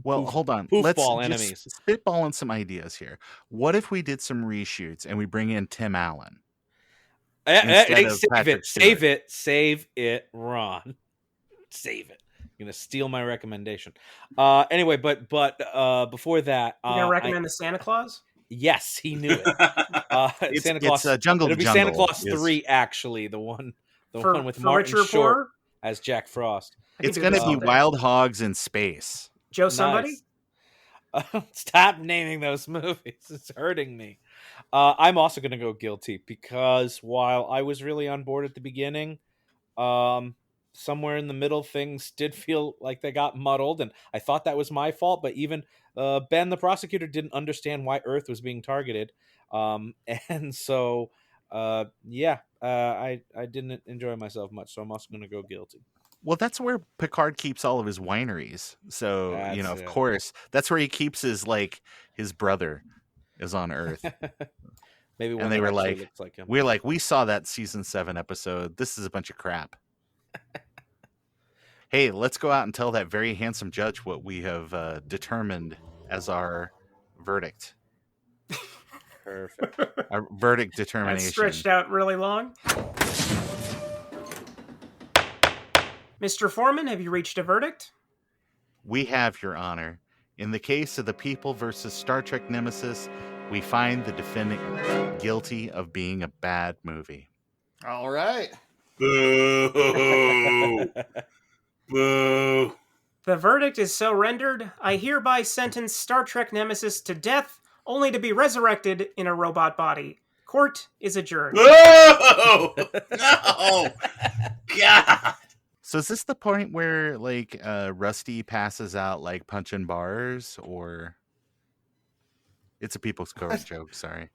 well, hold on. Let's just spitball on some ideas here. What if we did some reshoots and we bring in Tim Allen? Save it, Ron. Save it. You're gonna steal my recommendation. Anyway, but before that, you gonna recommend the Santa Claus? Yes, he knew it. Santa Claus. Jungle. It'll be Santa Claus 3, actually. The one with Martin Short as Jack Frost. It's going to be Wild Hogs in space. Joe somebody? Nice. Stop naming those movies. It's hurting me. I'm also going to go guilty because while I was really on board at the beginning, somewhere in the middle things did feel like they got muddled, and I thought that was my fault, but even Ben, the prosecutor, didn't understand why Earth was being targeted. And so, I didn't enjoy myself much, so I'm also going to go guilty. Well, that's where Picard keeps all of his wineries. So, of course, that's where he keeps his brother is on Earth. Maybe and they were like, him. We're like, we saw that season 7 episode. This is a bunch of crap. Hey, let's go out and tell that very handsome judge what we have determined as our verdict. Perfect. Our verdict determination. That's stretched out really long. Mr. Foreman, have you reached a verdict? We have, Your Honor. In the case of the People versus Star Trek Nemesis, we find the defendant guilty of being a bad movie. All right. Boo! Boo! The verdict is so rendered, I hereby sentence Star Trek Nemesis to death, only to be resurrected in a robot body. Court is adjourned. Whoa! No! God! So is this the point where like Rusty passes out like punching bars, or it's a People's Court joke? Sorry.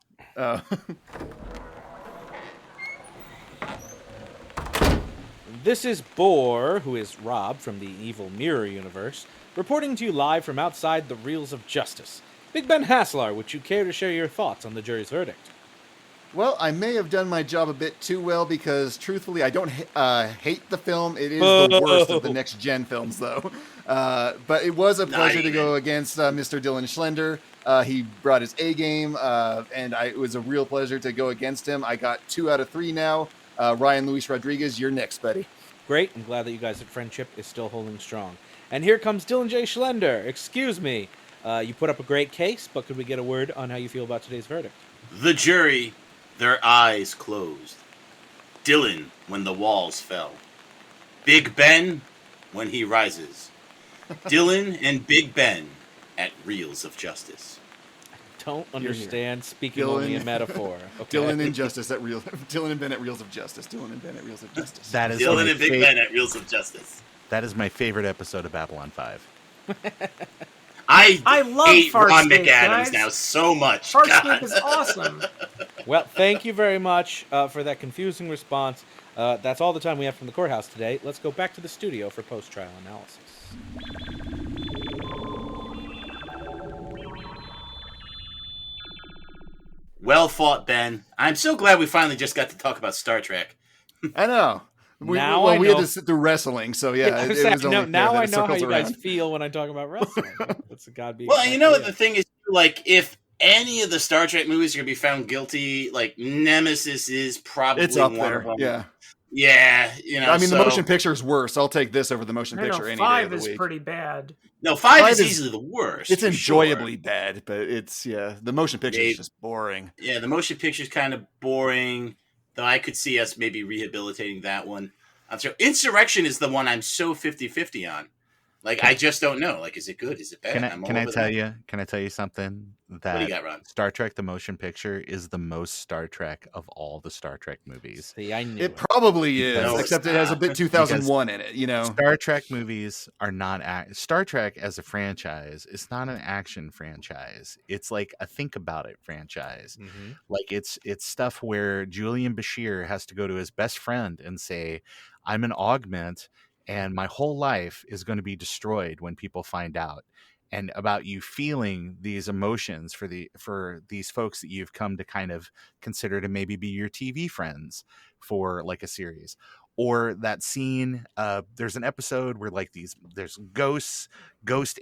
This is Boar, who is Robb from the Evil Mirror universe, reporting to you live from outside the Reels of Justice. Big Ben Haslar, would you care to share your thoughts on the jury's verdict? Well, I may have done my job a bit too well because, truthfully, I don't hate the film. It is the worst of the next-gen films, though. But it was a pleasure to go against Mr. Dylan Schlender. He brought his A-game, and it was a real pleasure to go against him. I got 2 out of 3 now. Ryan Luis Rodriguez, you're next, buddy. Great. I'm glad that you guys' friendship is still holding strong. And here comes Dylan J. Schlender. Excuse me. You put up a great case, but could we get a word on how you feel about today's verdict? The jury, their eyes closed. Dylan, when the walls fell. Big Ben, when he rises. Dylan and Big Ben at Reels of Justice. Don't understand. Speaking Dylan, only in metaphor. Okay. Dylan and Justice at Dylan and Ben at Reels of Justice. Dylan and Ben at Reels of Justice. That is Dylan and Big Ben at Reels of Justice. That is my favorite episode of Babylon 5. I love hate Ron Farscape, McAdams guys. now so much. Farscape God. is awesome. Well, thank you very much for that confusing response. That's all the time we have from the courthouse today. Let's go back to the studio for post-trial analysis. Well fought, Ben. I'm so glad we finally just got to talk about Star Trek. I know. We had to sit through wrestling, so yeah. It was only now fair I that it know how circles you guys around. feel when I talk about wrestling. That's gotta be. Well, you know what the thing is, like, if any of the Star Trek movies are gonna be found guilty, like Nemesis is probably It's up one there. of them. Yeah. Yeah, you know. I mean, the motion picture is worse. I'll take this over the motion I know, picture any day 5 of the is week. pretty bad. No, 5 is is- easily the worst. It's for enjoyably sure. bad, but it's the motion picture is just boring. Yeah, the motion picture is kind of boring. Though I could see us maybe rehabilitating that one. So Insurrection is the one I'm so 50-50 on. Like, I just don't know. Like, is it good? Is it bad? Can I tell you something? That What do you got, Ron? Star Trek the motion picture is the most Star Trek of all the Star Trek movies. See, I knew It probably is, No, it's except it has a bit 2001 in it, you know. Star Trek movies are not Star Trek as a franchise is not an action franchise. It's like a think about it franchise. Mm-hmm. Like it's stuff where Julian Bashir has to go to his best friend and say, I'm an augment and my whole life is going to be destroyed when people find out. And about you feeling these emotions for these folks that you've come to kind of consider to maybe be your TV friends for like a series. Or that scene, there's an episode where like there's ghost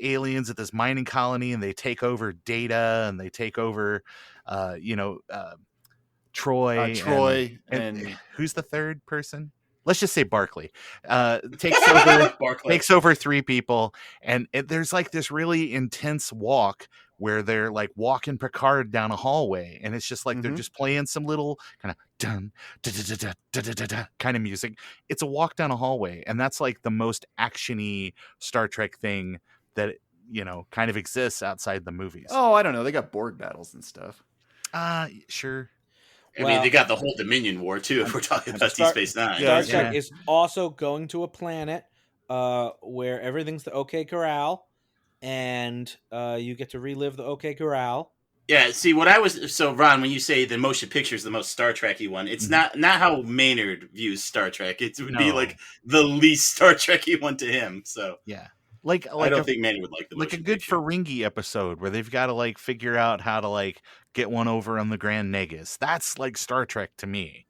aliens at this mining colony, and they take over Data, and they take over, Troy. And who's the third person? Let's just say Barclay takes over 3 people, and there's like this really intense walk where they're like walking Picard down a hallway, and it's just like they're just playing some little kind of dun da da da da da da da kind of music. It's a walk down a hallway, and that's like the most actiony Star Trek thing that kind of exists outside the movies. Oh, I don't know. They got Borg battles and stuff. Sure. I mean, they got the whole Dominion War, too, if we're talking about Deep Space Nine. Star Trek is also going to a planet where everything's the OK Corral, and you get to relive the OK Corral. Yeah, see, Ron, when you say the motion picture is the most Star Trek-y one, it's not how Maynard views Star Trek. It would be like the least Star Trek-y one to him, so. Yeah. Like I don't think Maynard would like the motion a good picture. Ferengi episode where they've got to like figure out how to like get one over on the Grand Negus. That's like Star Trek to me.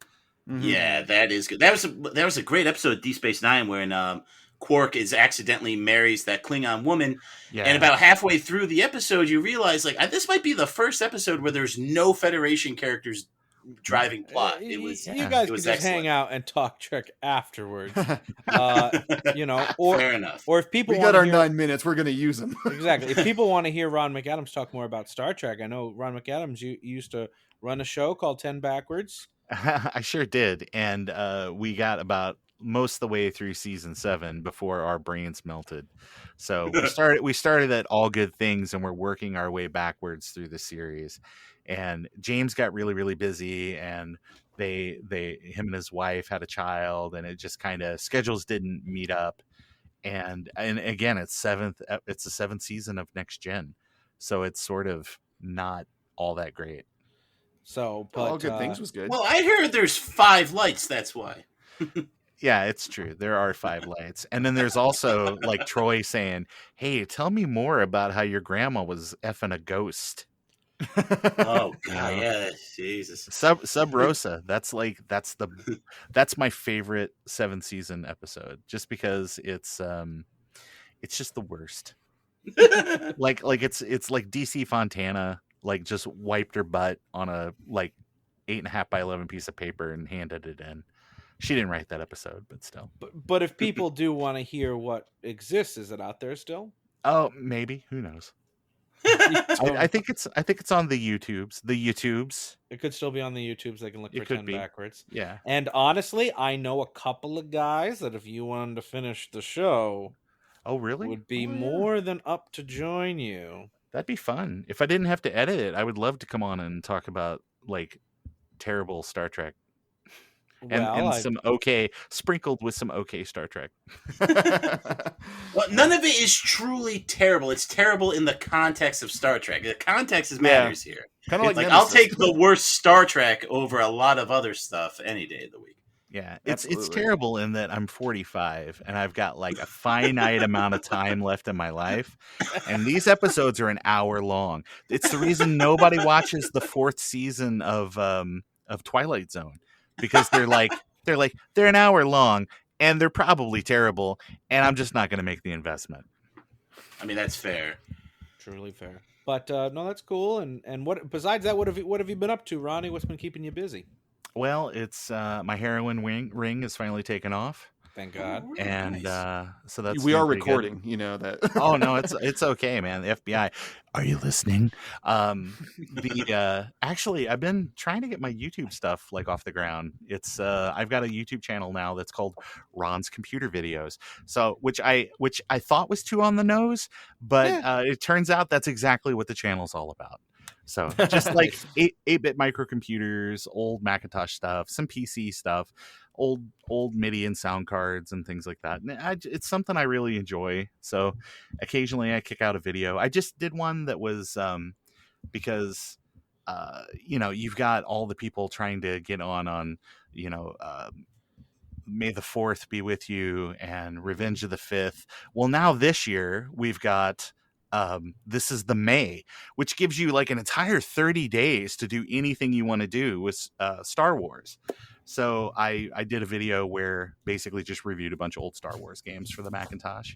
Yeah, that is good. That was a great episode of Deep Space Nine when Quark accidentally marries that Klingon woman, and about halfway through the episode, you realize like this might be the first episode where there's no Federation characters driving plot. It was you guys can just hang out and talk Trek afterwards, or fair enough. Or if people we got our 9 minutes, we're going to use them. Exactly. If people want to hear Ron McAdams talk more about Star Trek, I know Ron McAdams. You used to run a show called 10 Backwards. I sure did, and we got about most of the way through season 7 before our brains melted. So we started at All Good Things, and we're working our way backwards through the series. And James got really, really busy, and him and his wife had a child, and it just kind of schedules didn't meet up. And again, it's the 7th season of Next Gen, so it's sort of not all that great. So, but All Good Things was good. Well, I heard there's 5 lights. That's why. Yeah, it's true. There are 5 lights. And then there's also like Troy saying, "Hey, tell me more about how your grandma was effing a ghost." Oh God, yeah, Jesus. Sub Rosa. That's my favorite 7th season episode, just because it's just the worst. like it's like DC Fontana like just wiped her butt on a like 8.5 by 11 piece of paper and handed it in. She didn't write that episode, but still. But if people do want to hear what exists, is it out there still? Oh, maybe. Who knows? I think it's on the YouTubes. It could still be on the YouTubes. They can look for 10 backwards. Yeah. And honestly, I know a couple of guys that if you wanted to finish the show, oh really, would be more than up to join you. That'd be fun. If I didn't have to edit it, I would love to come on and talk about like terrible Star Trek. And some okay, sprinkled with some okay Star Trek. Well, none of it is truly terrible. It's terrible in the context of Star Trek. The context is matters here. Kind of like I'll take the worst Star Trek over a lot of other stuff any day of the week. Yeah, it's terrible in that I'm 45 and I've got like a finite amount of time left in my life, and these episodes are an hour long. It's the reason nobody watches the 4th season of Twilight Zone. Because they're an hour long and they're probably terrible, and I'm just not going to make the investment. I mean, that's fair, truly fair. But no, that's cool. And what besides that, what have you been up to, Ronnie? What's been keeping you busy? Well, it's my heroin ring is finally taken off. Thank God. And so that's we are recording. Good. You know that. Oh no, it's okay, man. The FBI, are you listening? Actually, I've been trying to get my YouTube stuff like off the ground. It's I've got a YouTube channel now that's called Ron's Computer Videos. So which I thought was too on the nose, but it turns out that's exactly what the channel's all about. So just like 8-bit microcomputers, old Macintosh stuff, some PC stuff, old MIDI and sound cards and things like that. And it's something I really enjoy. So occasionally I kick out a video. I just did one that was because you've got all the people trying to get on May the 4th be with you and Revenge of the 5th. Well, now this year we've got This Is the May, which gives you like an entire 30 days to do anything you want to do with Star Wars. So I did a video where basically just reviewed a bunch of old Star Wars games for the Macintosh,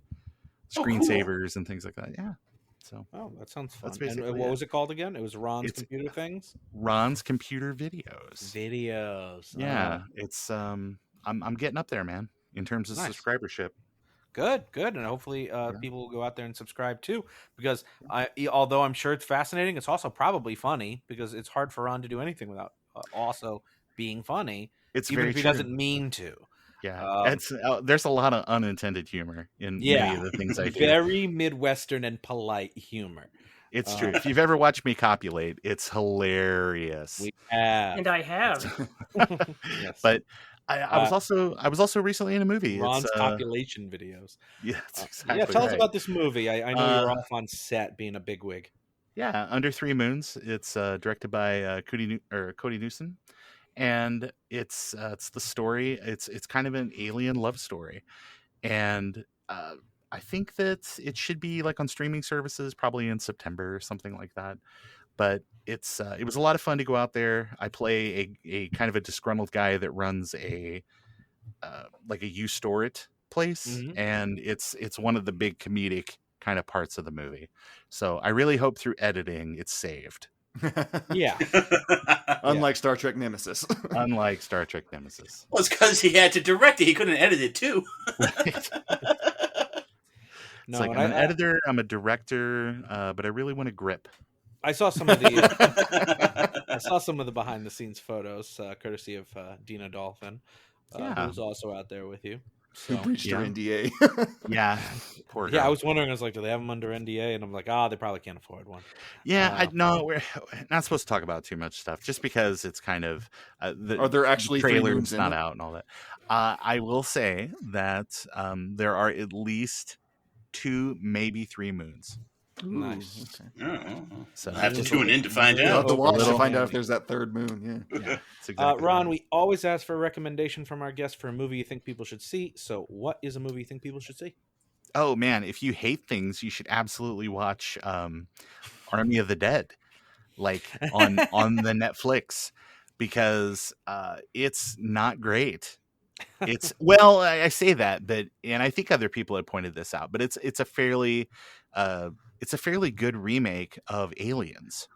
screensavers and things like that. Yeah. So that sounds fun. That's basically what was it called again? It was Ron's Computer Things. Ron's Computer Videos. Yeah, it's I'm getting up there, man, in terms of subscribership. Good, and hopefully people will go out there and subscribe too. Because although I'm sure it's fascinating, it's also probably funny because it's hard for Ron to do anything without also being funny. It's even very if he true. Doesn't mean to. Yeah, there's a lot of unintended humor in many of the things I do. Very Midwestern and polite humor. It's true. If you've ever watched me copulate, it's hilarious. We have, and I have. Yes. But I was also recently in a movie. Ron's population videos. Yeah, that's exactly yeah. Tell us right. about this movie. I know you're off on set being a bigwig. Yeah, Under 3 Moons. It's directed by Cody Newson, and it's the story. It's kind of an alien love story, and I think that it should be like on streaming services probably in September or something like that. But it was a lot of fun to go out there. I play a kind of a disgruntled guy that runs a you store it place, and it's one of the big comedic kind of parts of the movie. So I really hope through editing it's saved. Yeah. Unlike Star Trek Nemesis. Unlike Star Trek Nemesis. Well, it's because he had to direct it. He couldn't edit it too. Right. I'm an editor, I'm a director, but I really want to grip. I saw some of the behind the scenes photos, courtesy of Dina Dolphin. who's also out there with you. Who So, breached her yeah. NDA? Yeah, poor girl. yeah, I was wondering. I was like, do they have them under NDA? And I'm like, they probably can't afford one. Yeah, no, we're not supposed to talk about too much stuff, just because it's kind of the Are there actually 3 trailer's moons in not it? out and all that. I will say that there are at least 2, maybe 3 moons. Nice. So I'll have to tune in to find You'll have out. to watch to little- find out if there's that 3rd moon. Yeah. yeah, it's exactly Ron, right. we always ask for a recommendation from our guests for a movie you think people should see. So, what is a movie you think people should see? Oh man, if you hate things, you should absolutely watch Army of the Dead, like on the Netflix, because it's not great. It's well, I say that, but and I think other people have pointed this out, but it's a fairly good remake of Aliens.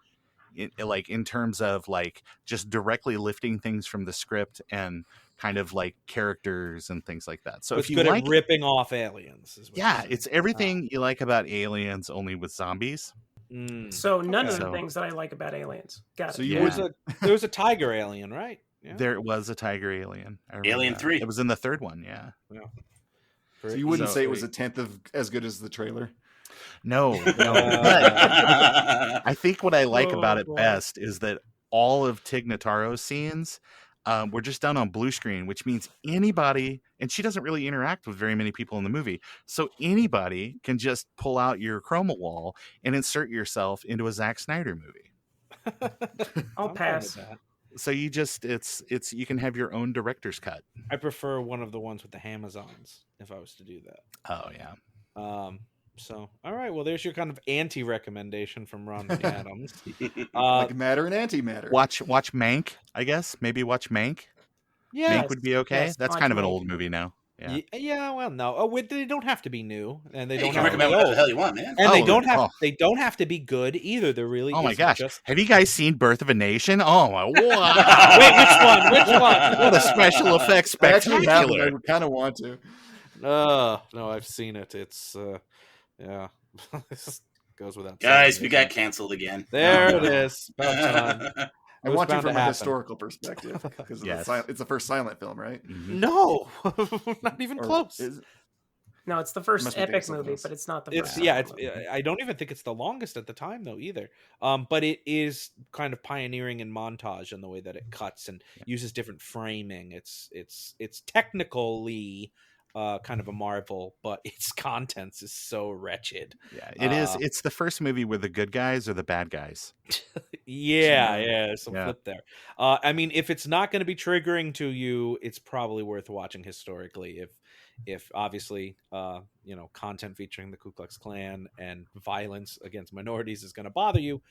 In terms of like just directly lifting things from the script and kind of like characters and things like that. So It's if you good like at ripping off aliens. Is what yeah, you're saying. it's everything you like about Aliens, only with zombies. So none of the So- things that I like about Aliens. Got it. So you Yeah. There was a tiger alien, right? Yeah. There was a tiger alien. I remember Alien that. 3. It was in the 3rd one, yeah. So you wouldn't So- say it was a 10th of as good as the trailer? No, no. But I think what I like about it boy. best is that all of Tig Notaro's scenes were just done on blue screen, which means anybody, and she doesn't really interact with very many people in the movie, so anybody can just pull out your chroma wall and insert yourself into a Zack Snyder movie. I'll I'm fine pass. with that. So you just it's you can have your own director's cut. I prefer one of the ones with the Amazons if I was to do that. Oh yeah. So, all right. Well, there's your kind of anti-recommendation from Ron McAdams. Like matter and antimatter. Watch Mank, I guess. Maybe watch Mank. Yeah. Mank would be okay. yes, That's watch kind of an Mank. old movie now. Yeah. Yeah. Well, no. They don't have to be new, and they You don't can have to recommend be whatever the old. hell you want, man. And Oh, they don't have oh. they don't have to be good either. They're really Oh my isn't gosh. just- Have you guys seen Birth of a Nation? Oh my wow. Wait, which one? What a special effects I actually haven't. spectacular. I kind of want to. No, I've seen it. It's yeah. This goes without Guys, saying, we got canceled again. There it is. About time. I was want to bound to from a happen. historical perspective because Yes. it's the first silent film, right? Mhm. No, not even Or close. No, it's the first Must be epic something movie, else. but it's not the It's first. yeah. It's silent movie. I don't even think it's the longest at the time though either. But it is kind of pioneering in montage in the way that it cuts and uses different framing. It's technically kind of a marvel, but its contents is so wretched. Yeah, it is. It's the first movie where the good guys are the bad guys. Yeah, there's some Yeah. flip there. I mean, if it's not going to be triggering to you, it's probably worth watching historically. If obviously, content featuring the Ku Klux Klan and violence against minorities is going to bother you,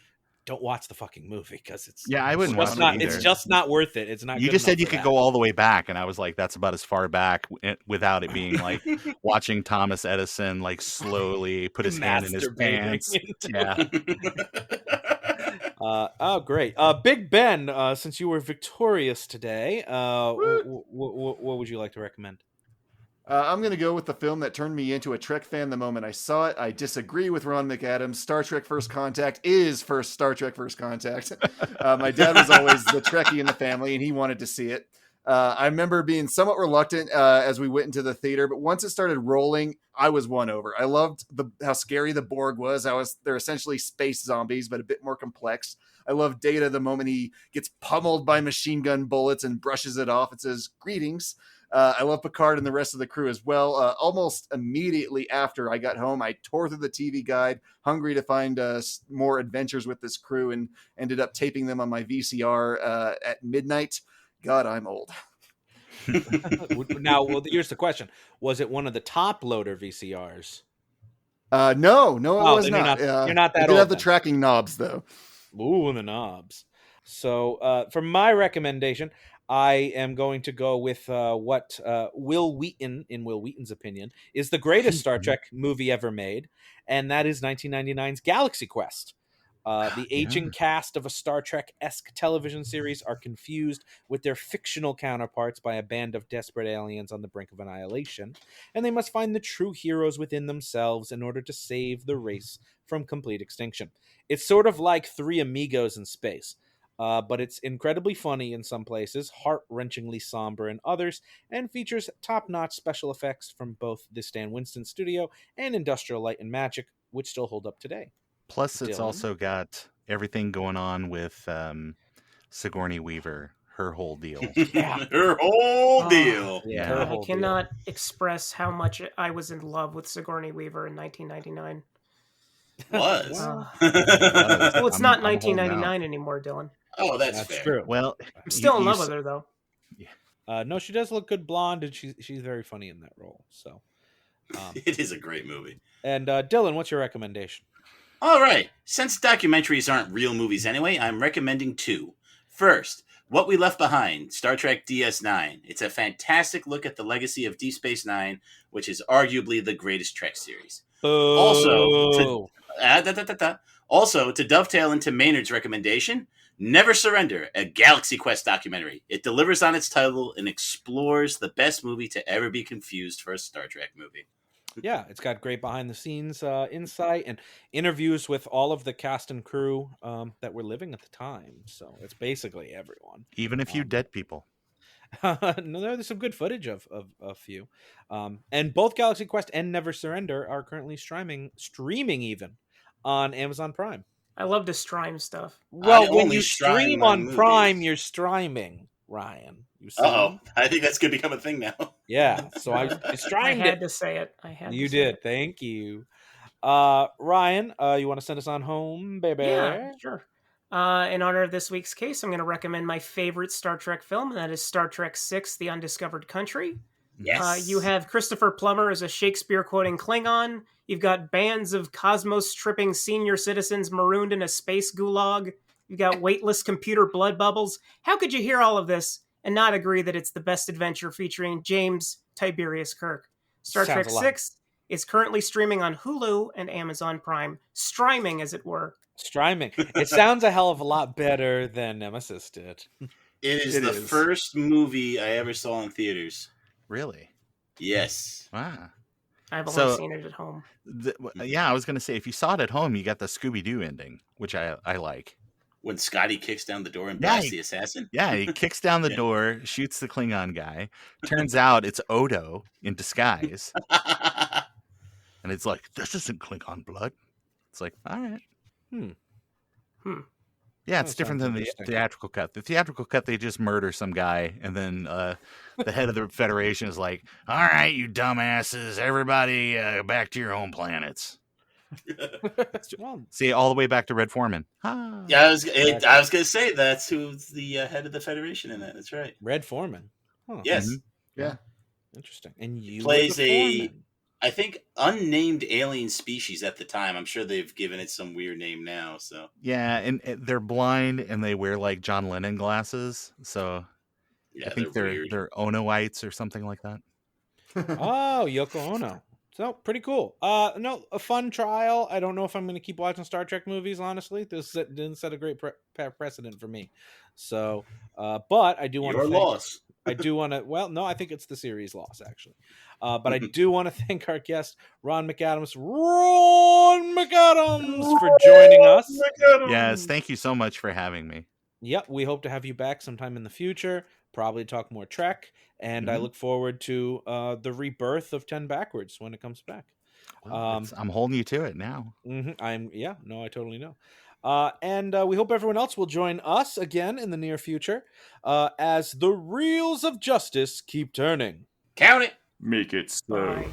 don't watch the fucking movie because it's Yeah, I wouldn't watch just it not. either. It's just not worth it. It's not. You good just said enough you for could that. go all the way back, and I was like, that's about as far back without it being like watching Thomas Edison like slowly put his hand in his Masturbating pants. into- Yeah. Oh, great. Big Ben, since you were victorious today, what would you like to recommend? I'm going to go with the film that turned me into a Trek fan the moment I saw it. I disagree with Ron McAdams. Star Trek First Contact is first Star Trek First Contact. My dad was always the Trekkie in the family, and he wanted to see it. I remember being somewhat reluctant as we went into the theater, but once it started rolling, I was won over. I loved how scary the Borg was. They're essentially space zombies, but a bit more complex. I love Data the moment he gets pummeled by machine gun bullets and brushes it off. It says, "Greetings." I love Picard and the rest of the crew as well. Almost immediately after I got home, I tore through the TV guide, hungry to find more adventures with this crew, and ended up taping them on my VCR at midnight. God, I'm old. Now, well, here's the question: was it one of the top loader VCRs? No, it was then not. you're not that It did old have the then. tracking knobs, though. Ooh, the knobs. So, for my recommendation, I am going to go with what Will Wheaton, in Will Wheaton's opinion, is the greatest Star Trek movie ever made, and that is 1999's Galaxy Quest. The aging cast of a Star Trek-esque television series are confused with their fictional counterparts by a band of desperate aliens on the brink of annihilation, and they must find the true heroes within themselves in order to save the race from complete extinction. It's sort of like Three Amigos in space. But it's incredibly funny in some places, heart-wrenchingly somber in others, and features top-notch special effects from both the Stan Winston studio and Industrial Light and Magic, which still hold up today. Plus, it's Dylan? also got everything going on with Sigourney Weaver, her whole deal. Yeah. Her whole deal. Yeah, her her I whole cannot express how much I was in love with Sigourney Weaver in 1999. Was. Well, Well, it's I'm- not I'm holding 1999 anymore, Dylan. Oh, that's That's fair. true. Well, I'm still in love you with her, though. No, she does look good blonde, and she's very funny in that role. So, It is a great movie. and Dylan, what's your recommendation? All right. Since documentaries aren't real movies anyway, I'm recommending 2. First, What We Left Behind, Star Trek DS9. It's a fantastic look at the legacy of Deep Space Nine, which is arguably the greatest Trek series. Also, to dovetail into Maynard's recommendation, Never Surrender, a Galaxy Quest documentary. It delivers on its title and explores the best movie to ever be confused for a Star Trek movie. yeah, it's got great behind-the-scenes insight and interviews with all of the cast and crew that were living at the time. So it's basically everyone. even a few dead people. No, there's some good footage of a few. And both Galaxy Quest and Never Surrender are currently streaming even on Amazon Prime. I love to strime stuff. Well, I when only you stream stream my on movies. Prime, you're streaming, Ryan. You see? Uh-oh. I think that's going to become a thing now. Yeah, so I I streamed had it. to say it. I had. You to say did. it. Thank you. Ryan, you want to send us on home, baby? Yeah, sure. In honor of this week's case, I'm going to recommend my favorite Star Trek film, and that is Star Trek VI: The Undiscovered Country. Yes. You have Christopher Plummer as a Shakespeare-quoting Klingon. You've got bands of cosmos-stripping senior citizens marooned in a space gulag. You've got weightless computer blood bubbles. How could you hear all of this and not agree that it's the best adventure featuring James Tiberius Kirk? Star Sounds Trek a lot. 6 is currently streaming on Hulu and Amazon Prime. Streaming, as it were. Streaming. It sounds a hell of a lot better than Nemesis did. It is It the is. first movie I ever saw in theaters. Really? Yes. Wow. I've only So- seen it at home. Yeah, I was going to say, if you saw it at home, you got the Scooby-Doo ending, which I like. When Scotty kicks down the door and Yeah, blasts he- the assassin. Yeah, he kicks down the Yeah. door, shoots the Klingon guy. Turns out it's Odo in disguise. And it's like, this isn't Klingon blood. It's like, all right. Yeah, it's That different sounds than the interesting. theatrical cut. The theatrical cut, they just murder some guy, and then the head of the Federation is like, all right, you dumbasses, everybody back to your home planets. Well, See, all the way back to Red Foreman. Ah. Yeah, I was going to say that's who's the head of the Federation in that. That's right. Red Foreman. Huh. Yes. Mhm. Yeah. Interesting. And you Plays were the a- foreman. I think unnamed alien species at the time. I'm sure they've given it some weird name now. So Yeah, and they're blind, and they wear like John Lennon glasses. So yeah, I think they're they're weird. they're Onoites or something like that. Oh, Yoko Ono. So pretty cool. No, a fun trial. I don't know if I'm going to keep watching Star Trek movies. Honestly, this didn't set a great precedent for me. So, but I do want Your to. loss. I do want to. Well, no, I think it's the series loss actually. But I do want to thank our guest Ron McAdams, for joining us. Yes, thank you so much for having me. Yep, we hope to have you back sometime in the future. Probably talk more Trek, and I look forward to the rebirth of 10 Backwards when it comes back. Well, I'm holding you to it now. I totally know. And we hope everyone else will join us again in the near future as the reels of justice keep turning. Count it. Make it slow. Bye.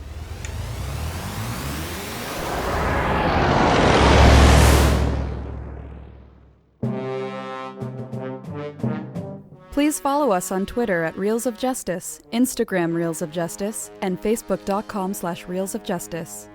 Please follow us on Twitter at Reels of Justice, Instagram Reels of Justice, and Facebook.com/Reels of Justice.